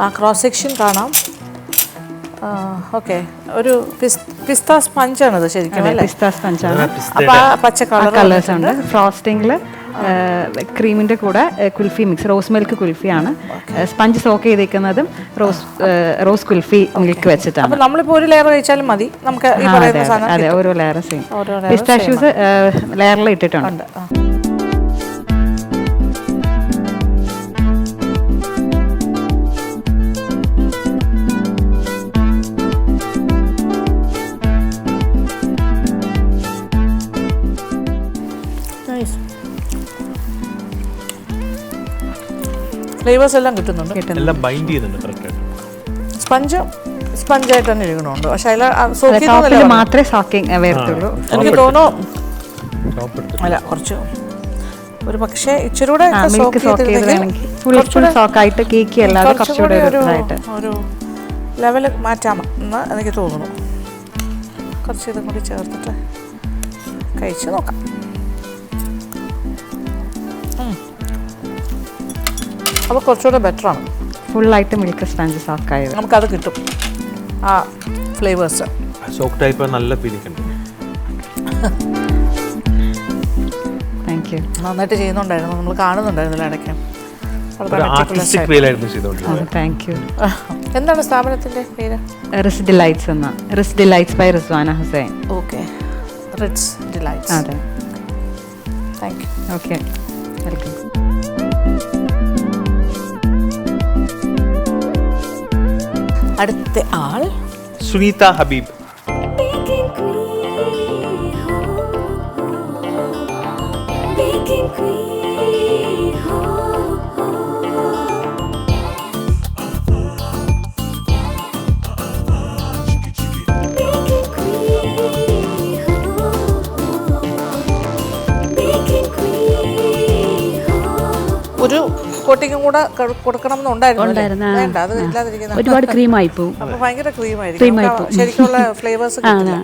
ആ ക്രോസ് സെക്ഷൻ കാണാം. ഓക്കെ, ഒരു പിസ്ത സ്പഞ്ചാണത് ശരിക്കും അല്ലേ?
പിസ്ത സ്പഞ്ചാണ്.
അപ്പോൾ ആ പച്ച
കളേഴ്സ് ഉണ്ട്. ഫ്രോസ്റ്റിംഗിൽ ക്രീമിൻ്റെ കൂടെ കുൽഫി മിക്സ്, റോസ് മിൽക്ക് കുൽഫിയാണ്. സ്പഞ്ച് സോക്ക് ചെയ്തേക്കുന്നതും റോസ് കുൽഫി മിൽക്ക് വെച്ചിട്ടാണ്.
അപ്പോൾ നമ്മളിപ്പോൾ ഒരു ലെയർ കഴിച്ചാലും മതി നമുക്ക് ഈ പറയുന്ന സാധനം.
അതെ, ഓരോ ലെയർ സെയിം. പിസ്താഷ്യൂസ് ലെയറിൽ ഇട്ടിട്ടുണ്ട്.
ഫ്ലേവേഴ്സ് എല്ലാം കിട്ടുന്നുണ്ട്.
എല്ലാം ബൈൻഡ് ചെയ്യുന്നുണ്ട് കറക്റ്റായിട്ട്.
സ്പഞ്ചായിട്ട് തന്നെ ഇരിക്കണുണ്ട്. പക്ഷെ അതിൽ
ടോപ്പിൽ മാത്രമേ സോക്കിങ് വരത്തുള്ളൂ.
എനിക്ക് തോന്നുന്നു അല്ല കുറച്ച് ഒരു പക്ഷേ ഇച്ചിരി കൂടെ
മിൽക്ക് സോക്ക് ചെയ്തിട്ടുണ്ടെങ്കിൽ ഫുൾ സോക്കായിട്ട് കേക്ക് അല്ലാതെ കുറച്ചുകൂടെ
ഒരു ലെവൽ മാറ്റാമെന്ന് എനിക്ക് തോന്നുന്നു. കുറച്ച് ഇതും കൂടി ചേർത്തിട്ട് കഴിച്ച് നോക്കാം. അപ്പോൾ കുറച്ചുകൂടെ ബെറ്ററാണ്.
ഫുള്ളായിട്ട് മിൽക്ക് സ്പഞ്ച് സോക്കായത്
നമുക്കത് കിട്ടും ആ ഫ്ലേവേഴ്സ്.
സോക്ക് ടൈപ്പ് നല്ല ഫീലിംഗ് ഉണ്ട്.
Thank you.
നന്നായിട്ട് ചെയ്യുന്നുണ്ടായിരുന്നു, നമ്മൾ കാണുന്നുണ്ടായിരുന്നില്ല ഇടയ്ക്ക്.
ആർട്ടിസ്റ്റിക് വേയിലായിരുന്നു ചെയ്തുകൊണ്ടിരുന്നത്.
Thank you.
എന്താണ് സ്ഥാപനത്തിൻ്റെ പേര്?
റിസ് ഡിലൈറ്റ്സ് എന്ന Riz delights by Rizwana Hussain.
Okay, Ritz delights.
അതെ,
താങ്ക് യു.
Okay, welcome.
അടുത്ത ആൾ
സുനീത ഹബീബ്.
ഒരു കോട്ടിങ്ങും കൂടെ കൊടുക്കണം എന്നുണ്ടായിരുന്നു. വേണ്ട, അത് ഇല്ലാതിരിക്കുന്ന
ഒരുപാട് ക്രീമായി പോകും.
അപ്പോൾ ഭയങ്കര ക്രീമായിരിക്കും. ശരിക്കുള്ള ഫ്ലേവേഴ്സ് കിട്ടില്ല.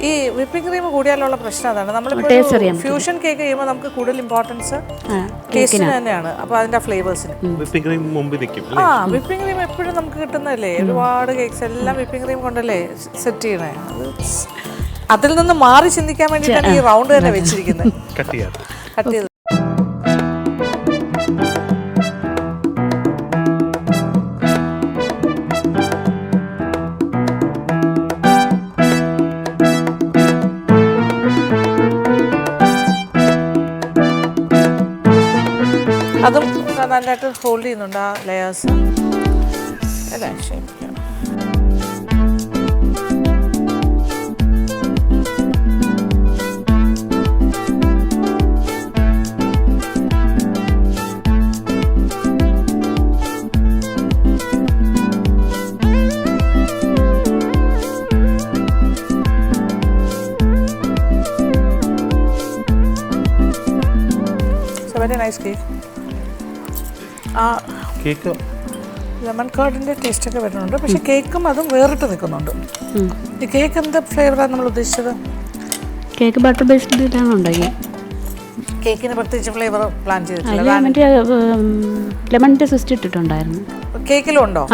ഈ വിപ്പിംഗ് ക്രീം കൂടിയാലുള്ള പ്രശ്നം അതാണ്. നമ്മളിപ്പോൾ ഫ്യൂഷൻ കേക്ക് ചെയ്യുമ്പോൾ നമുക്ക് കൂടുതൽ ഇമ്പോർട്ടൻസ് ടേസ്റ്റിന് തന്നെയാണ്. അപ്പോൾ അതിൻ്റെ ഫ്ലേവേഴ്സിന്
വിപ്പിംഗ് ക്രീം മുമ്പിൽ നിൽക്കും.
വിപ്പിംഗ് ക്രീം എപ്പോഴും നമുക്ക് കിട്ടുന്നതല്ലേ. ഒരുപാട് കേക്ക്സ് എല്ലാം വിപ്പിംഗ് ക്രീം കൊണ്ടല്ലേ സെറ്റ് ചെയ്യണേ. അതിൽ നിന്ന് മാറി ചിന്തിക്കാൻ വേണ്ടിയിട്ടാണ് ഈ റൗണ്ട് തന്നെ വെച്ചിരിക്കുന്നത്. കട്ട് ചെയ്ത് അതും നന്നായിട്ട് ഹോൾഡ് ചെയ്യുന്നുണ്ട് ആ ലെയേഴ്സ് അല്ലേ. ഷേപ്പിലാണ്. Very nice cake. ആ
കേക്ക്
ലെമൺ കർഡിൻ്റെ ടേസ്റ്റൊക്കെ വരുന്നുണ്ട്. പക്ഷേ കേക്കും അതും വേറിട്ട് നിൽക്കുന്നുണ്ട്. ഈ കേക്ക് എന്ത് ഫ്ലേവറാണ് നമ്മൾ ഉദ്ദേശിച്ചത്?
കേക്ക് ബട്ടർ ബേസ്ഡിലാണ് ഉണ്ടാക്കി.
കേക്കിന് പ്രത്യേകിച്ച് ഫ്ലേവർ പ്ലാൻ ചെയ്തിട്ടില്ല.
മറ്റേ ലെമണിൻ്റെ സിസ്റ്റ് ഇട്ടിട്ടുണ്ടായിരുന്നു.
കേക്കിലും ഉണ്ടോ?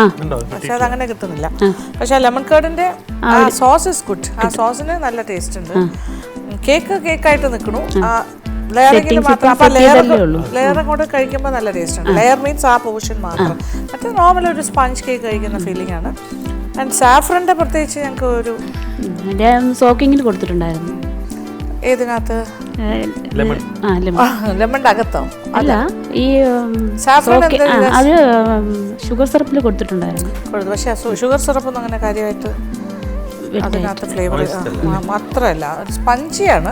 പക്ഷെ അതങ്ങനെ കിട്ടുന്നില്ല. പക്ഷെ ലെമൺ കർഡിൻ്റെ സോസ് ഇസ് ഗുഡ്. ആ സോസിന് നല്ല ടേസ്റ്റ് ഉണ്ട്. കേക്ക് കേക്കായിട്ട് നിൽക്കണു. ലെയറിങ്ങിൽ മാത്രം. അപ്പം ലെയർ കൂടെ കഴിക്കുമ്പോൾ നല്ല ടേസ്റ്റ് ഉണ്ട്. ലെയർ മീൻസ് ആ പോർഷൻ മാത്രം. മറ്റേ നോർമൽ ഒരു സ്പഞ്ച് കേക്ക് കഴിക്കുന്ന ഫീലിംഗ് ആണ്. ആൻഡ് സാഫ്രൻ്റെ പ്രത്യേകിച്ച് ഞങ്ങൾക്ക് ഒരു
സോക്കിങ്ങിൽ കൊടുത്തിട്ടുണ്ടായിരുന്നു.
ഏതിനകത്ത്? ലെമണിൻ്റെ അകത്തോ?
അല്ല, ഈ അത് ഷുഗർ സിറപ്പിൽ കൊടുത്തിട്ടുണ്ടായിരുന്നു.
പക്ഷേ ഷുഗർ സിറപ്പൊന്നും അങ്ങനെ കാര്യമായിട്ട് അതിനകത്ത് ഫ്ലേവർ മാത്രമല്ല. സ്പഞ്ചിയാണ്,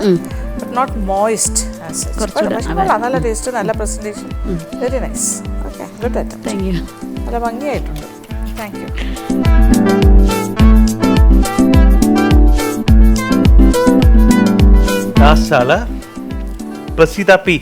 നോട്ട് മോയിസ്റ്റ്. നല്ല ടേസ്റ്റ്, നല്ല presentation, very nice. Okay, good item.
Thank you.
നല്ല ഭംഗിയായിട്ടുണ്ട്. Thank you.
ലാസ്റ്റ് ആള് പ്രസീത പി.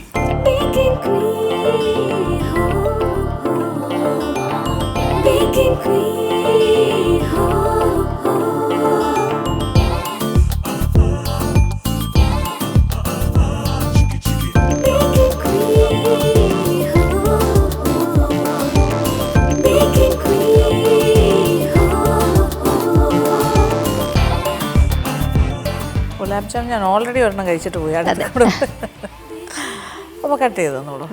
ഗുലാബ് ജാം ഞാൻ ഓൾറെഡി ഒരെണ്ണം കഴിച്ചിട്ട് പോയി. അടുത്ത അപ്പോൾ കട്ട് ചെയ്ത് തന്നോളൂ.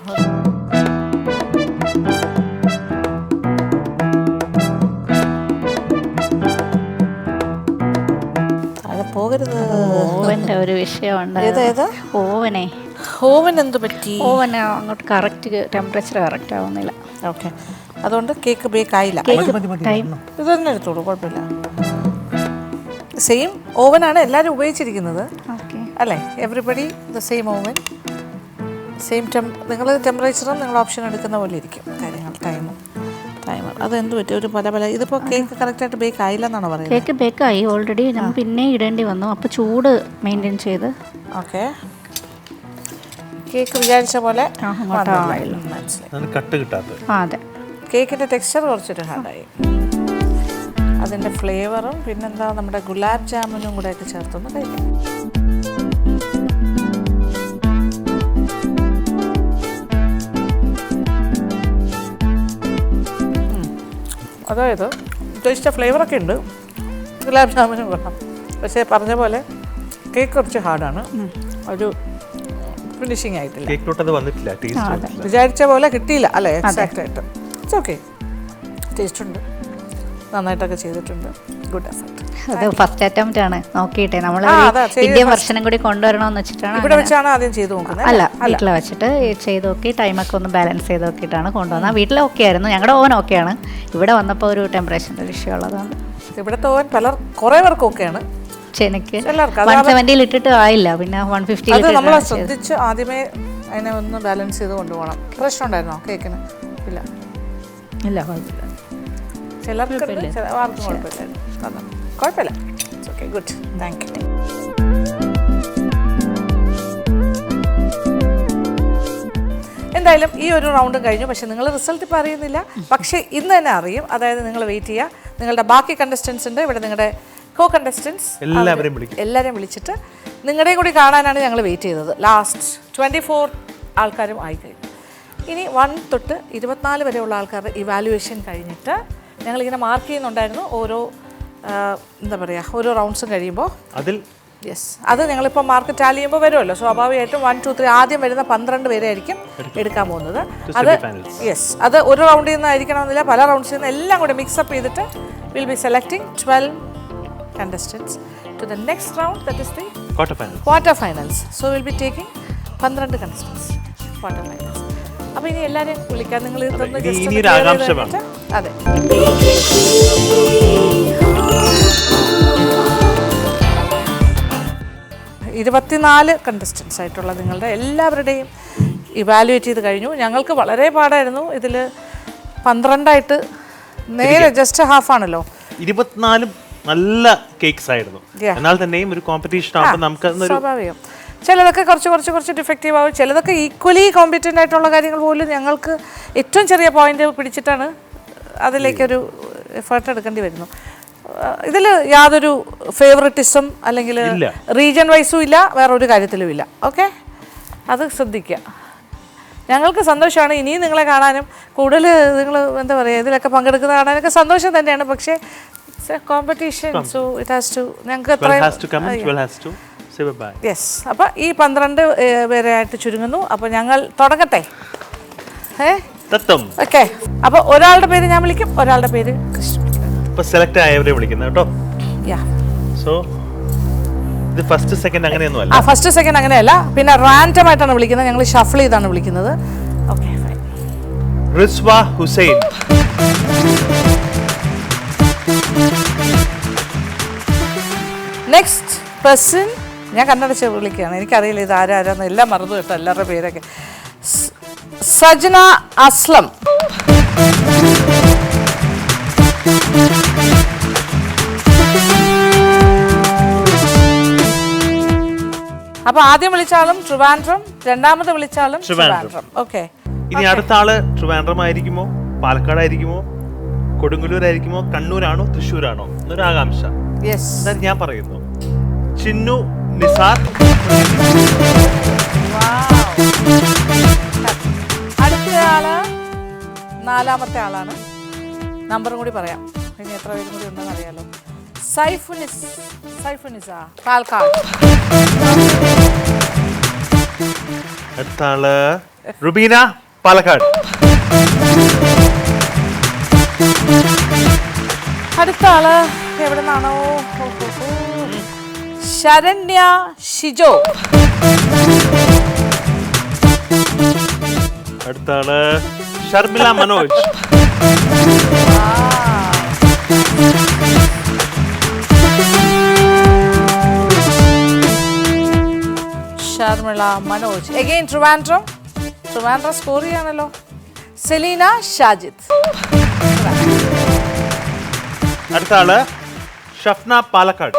അത് പോകരുത്.
ഓവൻ്റെ ഒരു വിഷയമുണ്ട്.
ഏത്
ഓവനെ
ഓവൻ എന്ത് പറ്റി?
ഓവന് അങ്ങോട്ട് കറക്റ്റ് ടെമ്പറേച്ചർ കറക്റ്റ് ആവുന്നില്ല.
ഓക്കെ, അതുകൊണ്ട് കേക്ക് ബേക്ക് ആയില്ല. ഇത് തന്നെ എടുത്തോളൂ, കുഴപ്പമില്ല. സെയിം ഓവനാണ് എല്ലാവരും ഉപയോഗിച്ചിരിക്കുന്നത് അല്ലേ? Everybody the same oven, same നിങ്ങൾ ടെമ്പറേച്ചറും നിങ്ങൾ ഓപ്ഷൻ എടുക്കുന്ന പോലെ ഇരിക്കും കാര്യങ്ങൾ. ടൈമർ അതെന്ത് പറ്റി ഒരു പല ഇതിപ്പോൾ കേക്ക് കറക്റ്റായിട്ട് ബേക്ക് ആയില്ലെന്നാണോ പറയുന്നത്?
കേക്ക് ബേക്കായി ഓൾറെഡി, നമ്മൾ പിന്നെ ഇടേണ്ടി വന്നു. അപ്പോൾ ചൂട് മെയിൻറ്റെയിൻ ചെയ്ത്
ഓക്കെ. കേക്ക് വിചാരിച്ച പോലെ
മനസ്സിലായി, കട്ട് കിട്ടാത്തത്.
അതെ,
കേക്കിൻ്റെ ടെക്സ്ചർ കുറച്ചൊരു ഹാർഡായി. അതിൻ്റെ ഫ്ലേവറും പിന്നെന്താ നമ്മുടെ ഗുലാബ് ജാമുനും കൂടെ ഒക്കെ ചേർത്തൊന്ന് കഴിക്കാം. അതായത് ഉദ്ദേശിച്ച ഫ്ലേവറൊക്കെ ഉണ്ട്, ഗുലാബ് ജാമുനും കൊള്ളാം. പക്ഷേ പറഞ്ഞ പോലെ കേക്ക് കുറച്ച് ഹാർഡാണ്, ഒരു ഫിനിഷിങ് ആയിട്ടില്ല.
കേക്കിലോട്ടത് വന്നിട്ടില്ല, ടേസ്റ്റ്
വിചാരിച്ച പോലെ കിട്ടിയില്ല അല്ലേ? എക്സാക്റ്റ് ആയിട്ട്. ഇറ്റ്സ് ഓക്കെ, ടേസ്റ്റ് ഉണ്ട്, നന്നായിട്ടൊക്കെ ചെയ്തിട്ടുണ്ട്. Good effort.
അത് ഫസ്റ്റ് അറ്റംപ്റ്റ് ആണ്. നോക്കിയിട്ടെ, നമ്മൾ ഇന്ത്യൻ വെർഷനും കൂടി കൊണ്ടുവരണമെന്ന് വെച്ചിട്ടാണ്.
ഇവിടെ വെച്ചാണ് ആദ്യം ചെയ്ത് നോക്കുന്നത്?
അല്ല, വീട്ടിൽ വെച്ചിട്ട് ചെയ്ത് നോക്കി ടൈമൊക്കെ ഒന്ന് ബാലൻസ് ചെയ്ത് നോക്കിയിട്ടാണ് കൊണ്ടുവന്നത്. വീട്ടിൽ ഓക്കെ ആയിരുന്നു, ഞങ്ങളുടെ ഓവൻ ഓക്കെയാണ്. ഇവിടെ വന്നപ്പോൾ ഒരു ടെമ്പറേച്ചറിൻ്റെ ഇഷ്യൂ ഉള്ളതുകൊണ്ട്
ഇവിടുത്തെ ഓവൻ കുറേ പേർക്ക് ഓക്കെയാണ്.
എനിക്ക് 170 ഇട്ടിട്ട് ആയില്ല, പിന്നെ 150
നമ്മൾ ശ്രദ്ധിച്ച് ആദ്യമേ അതിനെ ഒന്ന് ബാലൻസ് ചെയ്ത് കൊണ്ടുപോകണം. പ്രശ്നം ഉണ്ടായിരുന്നോ കേക്കിന്? ഇല്ല,
കുഴപ്പമില്ല.
ചിലർക്ക് ആർക്കും കുഴപ്പമില്ലായിരുന്നു. കുഴപ്പമില്ല, it's okay, good, thank you. എന്തായാലും ഈ ഒരു റൗണ്ട് കഴിഞ്ഞു. പക്ഷേ നിങ്ങൾ റിസൾട്ട് ഇപ്പോൾ അറിയുന്നില്ല, പക്ഷേ ഇന്ന് തന്നെ അറിയും. അതായത് നിങ്ങൾ വെയിറ്റ് ചെയ്യുക. നിങ്ങളുടെ ബാക്കി കണ്ടസ്റ്റൻസ് ഉണ്ട് ഇവിടെ, നിങ്ങളുടെ കോ കണ്ടസ്റ്റൻസ് എല്ലാവരെയും വിളിച്ചിട്ട് നിങ്ങളുടെയും കൂടി കാണാനാണ് ഞങ്ങൾ വെയിറ്റ് ചെയ്തത്. ലാസ്റ്റ് 24 ആൾക്കാരും ആയിക്കഴിഞ്ഞു. ഇനി 1 തൊട്ട് 24 വരെയുള്ള ആൾക്കാരുടെ ഇവാലുവേഷൻ കഴിഞ്ഞിട്ട് ഞങ്ങളിങ്ങനെ മാർക്ക് ചെയ്യുന്നുണ്ടായിരുന്നു ഓരോ എന്താ പറയുക ഓരോ റൗണ്ട്സും കഴിയുമ്പോൾ. യെസ്, അത് ഞങ്ങളിപ്പോൾ മാർക്ക് ടാലി ചെയ്യുമ്പോൾ വരുമല്ലോ, സ്വാഭാവികമായിട്ടും 1, 2, 3 ആദ്യം വരുന്ന 12 പേരായിരിക്കും എടുക്കാൻ പോകുന്നത്. അത് യെസ്, അത് ഒരു റൗണ്ടിൽ നിന്ന് ആയിരിക്കണമെന്നില്ല, പല റൗണ്ട്സിൽ നിന്ന് എല്ലാം കൂടെ മിക്സപ്പ് ചെയ്തിട്ട് will be selecting 12 contestants to the next round, that is the quarter finals. So we'll be taking 12 contestants quarter finals. അപ്പോൾ ഇനി എല്ലാവരെയും വിളിക്കാം. നിങ്ങൾ ഇതൊന്ന് ജസ്റ്റ് അതെ 24 കണ്ടസ്റ്റൻസ് ആയിട്ടുള്ള നിങ്ങളുടെ എല്ലാവരുടെയും ഇവാലുവേറ്റ് ചെയ്ത് കഴിഞ്ഞു. ഞങ്ങൾക്ക് വളരെ പാടായിരുന്നു. ഇതിൽ 12 നേരെ ജസ്റ്റ് ഹാഫ് ആണല്ലോ.
24 നല്ല കേക്ക്സ് ആയിരുന്നു. എന്നാൽ തന്നെയും ഒരു കോമ്പറ്റീഷൻ ആകുമ്പോൾ നമുക്ക്
സ്വാഭാവികം ചിലതൊക്കെ കുറച്ച് ഡിഫക്റ്റീവ് ആവും, ചിലതൊക്കെ ഈക്വലി കോമ്പറ്റൻ്റ് ആയിട്ടുള്ള കാര്യങ്ങൾ പോലും ഞങ്ങൾക്ക് ഏറ്റവും ചെറിയ പോയിന്റ് പിടിച്ചിട്ടാണ് അതിലേക്കൊരു എഫേർട്ട് എടുക്കേണ്ടി വരുന്നു. ഇതിൽ യാതൊരു ഫേവറിറ്റിസം അല്ലെങ്കിൽ റീജിയൻ വൈസും ഇല്ല, വേറൊരു കാര്യത്തിലും ഇല്ല. ഓക്കെ, അത് ശ്രദ്ധിക്കുക. ഞങ്ങൾക്ക് സന്തോഷമാണ് ഇനിയും നിങ്ങളെ കാണാനും കൂടുതൽ നിങ്ങൾ എന്താ പറയുക ഇതിലൊക്കെ പങ്കെടുക്കുന്ന കാണാനൊക്കെ സന്തോഷം തന്നെയാണ്. പക്ഷേ competition, so it has to ഞങ്ങൾക്ക് യെസ്. അപ്പോൾ ഈ 12 പേരായിട്ട് ചുരുങ്ങുന്നു. അപ്പോൾ ഞങ്ങൾ തുടങ്ങട്ടെ. ഓക്കെ, അപ്പോൾ ഒരാളുടെ പേര് ഞാൻ വിളിക്കും, ഒരാളുടെ പേര് കൃഷ്ണ.
സെലക്ട് ആയവരെ വിളിക്കുന്നത് കേട്ടോ. സോ ഇത് ഫസ്റ്റ് സെക്കൻഡ് അങ്ങനെയൊന്നും അല്ല.
ഫസ്റ്റ് സെക്കൻഡ് അങ്ങനെയല്ല, പിന്നെ റാൻഡം ആയിട്ടാണ് വിളിക്കുന്നത്. ഞങ്ങൾ ഷഫിൾ ചെയ്താണ് വിളിക്കുന്നത്. Okay, fine.
Rizwa Hussain.
Next person ഞാൻ കണ്ണടച്ച് വിളിക്കുകയാണ്. എനിക്കറിയില്ല ഇത് ആരാന്ന്, എല്ലാം മറന്നു കേട്ടോ എല്ലാവരുടെ പേരൊക്കെ. സജ്ന അസ്ലം. അപ്പൊ ആദ്യം വിളിച്ചാലും ട്രിവാൻഡ്രം, രണ്ടാമത് വിളിച്ചാലും ട്രിവാൻഡ്രം. ഓക്കെ,
ഇനി അടുത്ത ആള് ട്രിവാൻഡ്രം ആയിരിക്കുമോ, പാലക്കാട് ആയിരിക്കുമോ, കൊടുങ്ങല്ലൂർ ആയിരിക്കുമോ, കണ്ണൂരാണോ, തൃശ്ശൂരാണോ എന്നൊരു ആകാംക്ഷ.
യെസ്,
ഞാൻ പറയുന്നു ചിന്നു നിസാർ.
അടുത്ത ആള് 4ാമത്തെ ആളാണ്. നമ്പറും കൂടി പറയാം, ഇനി എത്ര പേരും കൂടി ഉണ്ടെന്ന് അറിയാലോ. സൈഫുനിസ പാലക്കാട്.
അടുത്ത ആള് റുബീന പാലക്കാട്.
അടുത്ത ആള് എവിടെ നിന്നാണോ, ശരണ്യ ഷിജോ.
അടുത്ത ആള് ഷർമിള മനോജ്. ഷർമിള മനോജ്. അഗൈൻ ട്രിവാൻഡ്രം സ്കോർ ചെയ്യാണല്ലോ. സെലീന ഷാജിദ്. അടുത്ത ആള് ഷഫ്ന പാലക്കാട്.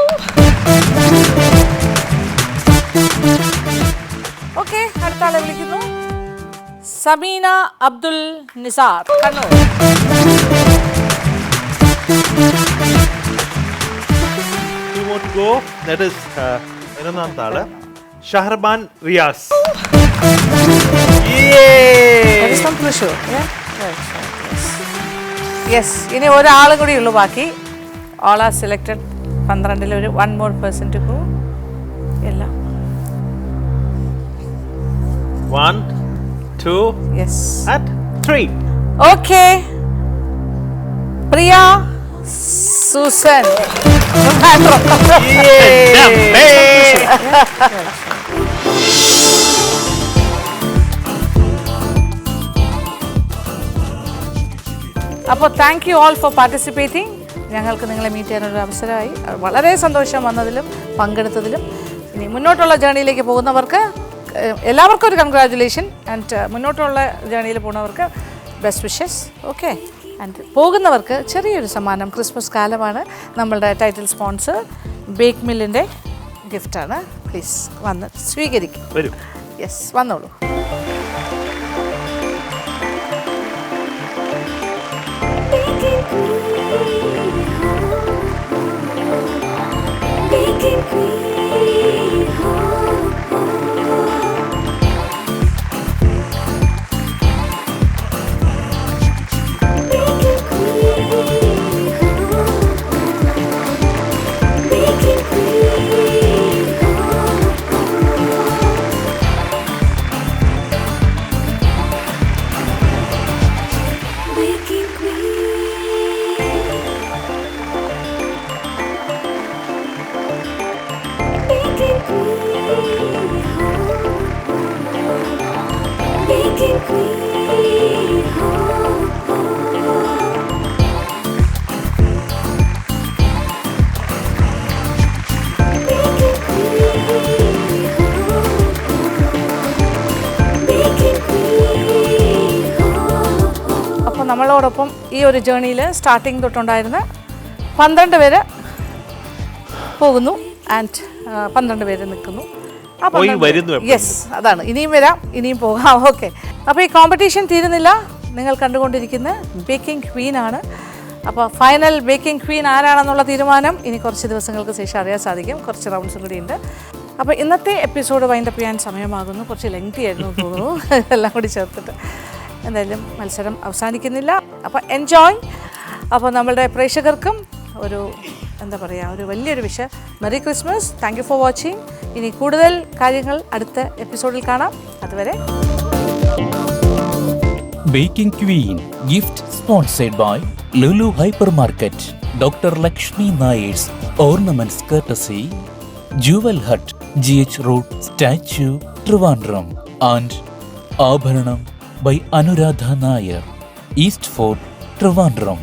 ഓക്കെ, അടുത്ത ആളെ വിളിക്കുന്നു Sameena Abdul Nisar, Kannur.
Two more to go. That is 11th ആള് Shaharban Riyas.
That is from Thrissur. Yeah? Right, right, yes. Yes, ഇനി ഒരാളും കൂടി ഉള്ളൂ ബാക്കി. All are selected. 12 ഒരു 1 more person to go. എല്ലാം.
1, 2,
Yes.
and 3.
Okay. Priya Susan. അപ്പോൾ thank you all for participating. ഞങ്ങൾക്ക് നിങ്ങളെ മീറ്റ് ചെയ്യാനൊരു അവസരമായി. വളരെ സന്തോഷം വന്നതിലും പങ്കെടുത്തതിലും. ഇനി മുന്നോട്ടുള്ള ജേണിയിലേക്ക് പോകുന്നവർക്ക് എല്ലാവർക്കും ഒരു കൺഗ്രാജുലേഷൻ. ആൻഡ് മുന്നോട്ടുള്ള ജേണിയിൽ പോകുന്നവർക്ക് ബെസ്റ്റ് വിഷസ്. ഓക്കെ. ആൻഡ് പോകുന്നവർക്ക് ചെറിയൊരു സമ്മാനം. ക്രിസ്മസ് കാലമാണ്. നമ്മളുടെ ടൈറ്റിൽ സ്പോൺസർ ബേക്ക് മില്ലിൻ്റെ ഗിഫ്റ്റാണ്. പ്ലീസ് വന്ന് സ്വീകരിക്കും.
വരൂ.
യെസ്, വന്നോളൂ. അപ്പോൾ നമ്മളോടൊപ്പം ഈ ഒരു ജേണിയിൽ സ്റ്റാർട്ടിങ് തൊട്ടുണ്ടായിരുന്ന 12 പേര് പോകുന്നു. ആൻഡ് 12 പേര് നിൽക്കുന്നു. യെസ്, അതാണ്. ഇനിയും വരാം, ഇനിയും പോകാം. ഓക്കെ. അപ്പോൾ ഈ കോമ്പറ്റീഷൻ തീരുന്നില്ല. നിങ്ങൾ കണ്ടുകൊണ്ടിരിക്കുന്ന ബേക്കിംഗ് ക്വീനാണ്. അപ്പോൾ ഫൈനൽ ബേക്കിംഗ് ക്വീൻ ആരാണെന്നുള്ള തീരുമാനം ഇനി കുറച്ച് ദിവസങ്ങൾക്ക് ശേഷം അറിയാൻ സാധിക്കും. കുറച്ച് റൗണ്ട്സും കൂടി ഉണ്ട്. അപ്പോൾ ഇന്നത്തെ എപ്പിസോഡ് വൈൻഡപ്പ് ചെയ്യാൻ സമയമാകുന്നു. കുറച്ച് ലെങ്തി ആയിരുന്നു തോന്നുന്നു, എല്ലാം കൂടി ചേർത്തിട്ട്. എന്തായാലും മത്സരം അവസാനിക്കുന്നില്ല. അപ്പോൾ എൻജോയ്. അപ്പോൾ നമ്മളുടെ പ്രേക്ഷകർക്കും ഒരു എന്താ പറയുക, ഒരു വലിയൊരു വിഷയം. Merry Christmas. Thank you for watching. ഇനി കൂടുതൽ കാര്യങ്ങൾ അടുത്ത എപ്പിസോഡിൽ കാണാം. അതുവരെ.
Baking Queen gift sponsored by Lulu Hypermarket, Dr. Lakshmi Nayer's Ornaments courtesy, Jewel Hut, GH Road, Statue, Trivandrum, and Abharanam by Anuradha Nair, East Fort, Trivandrum.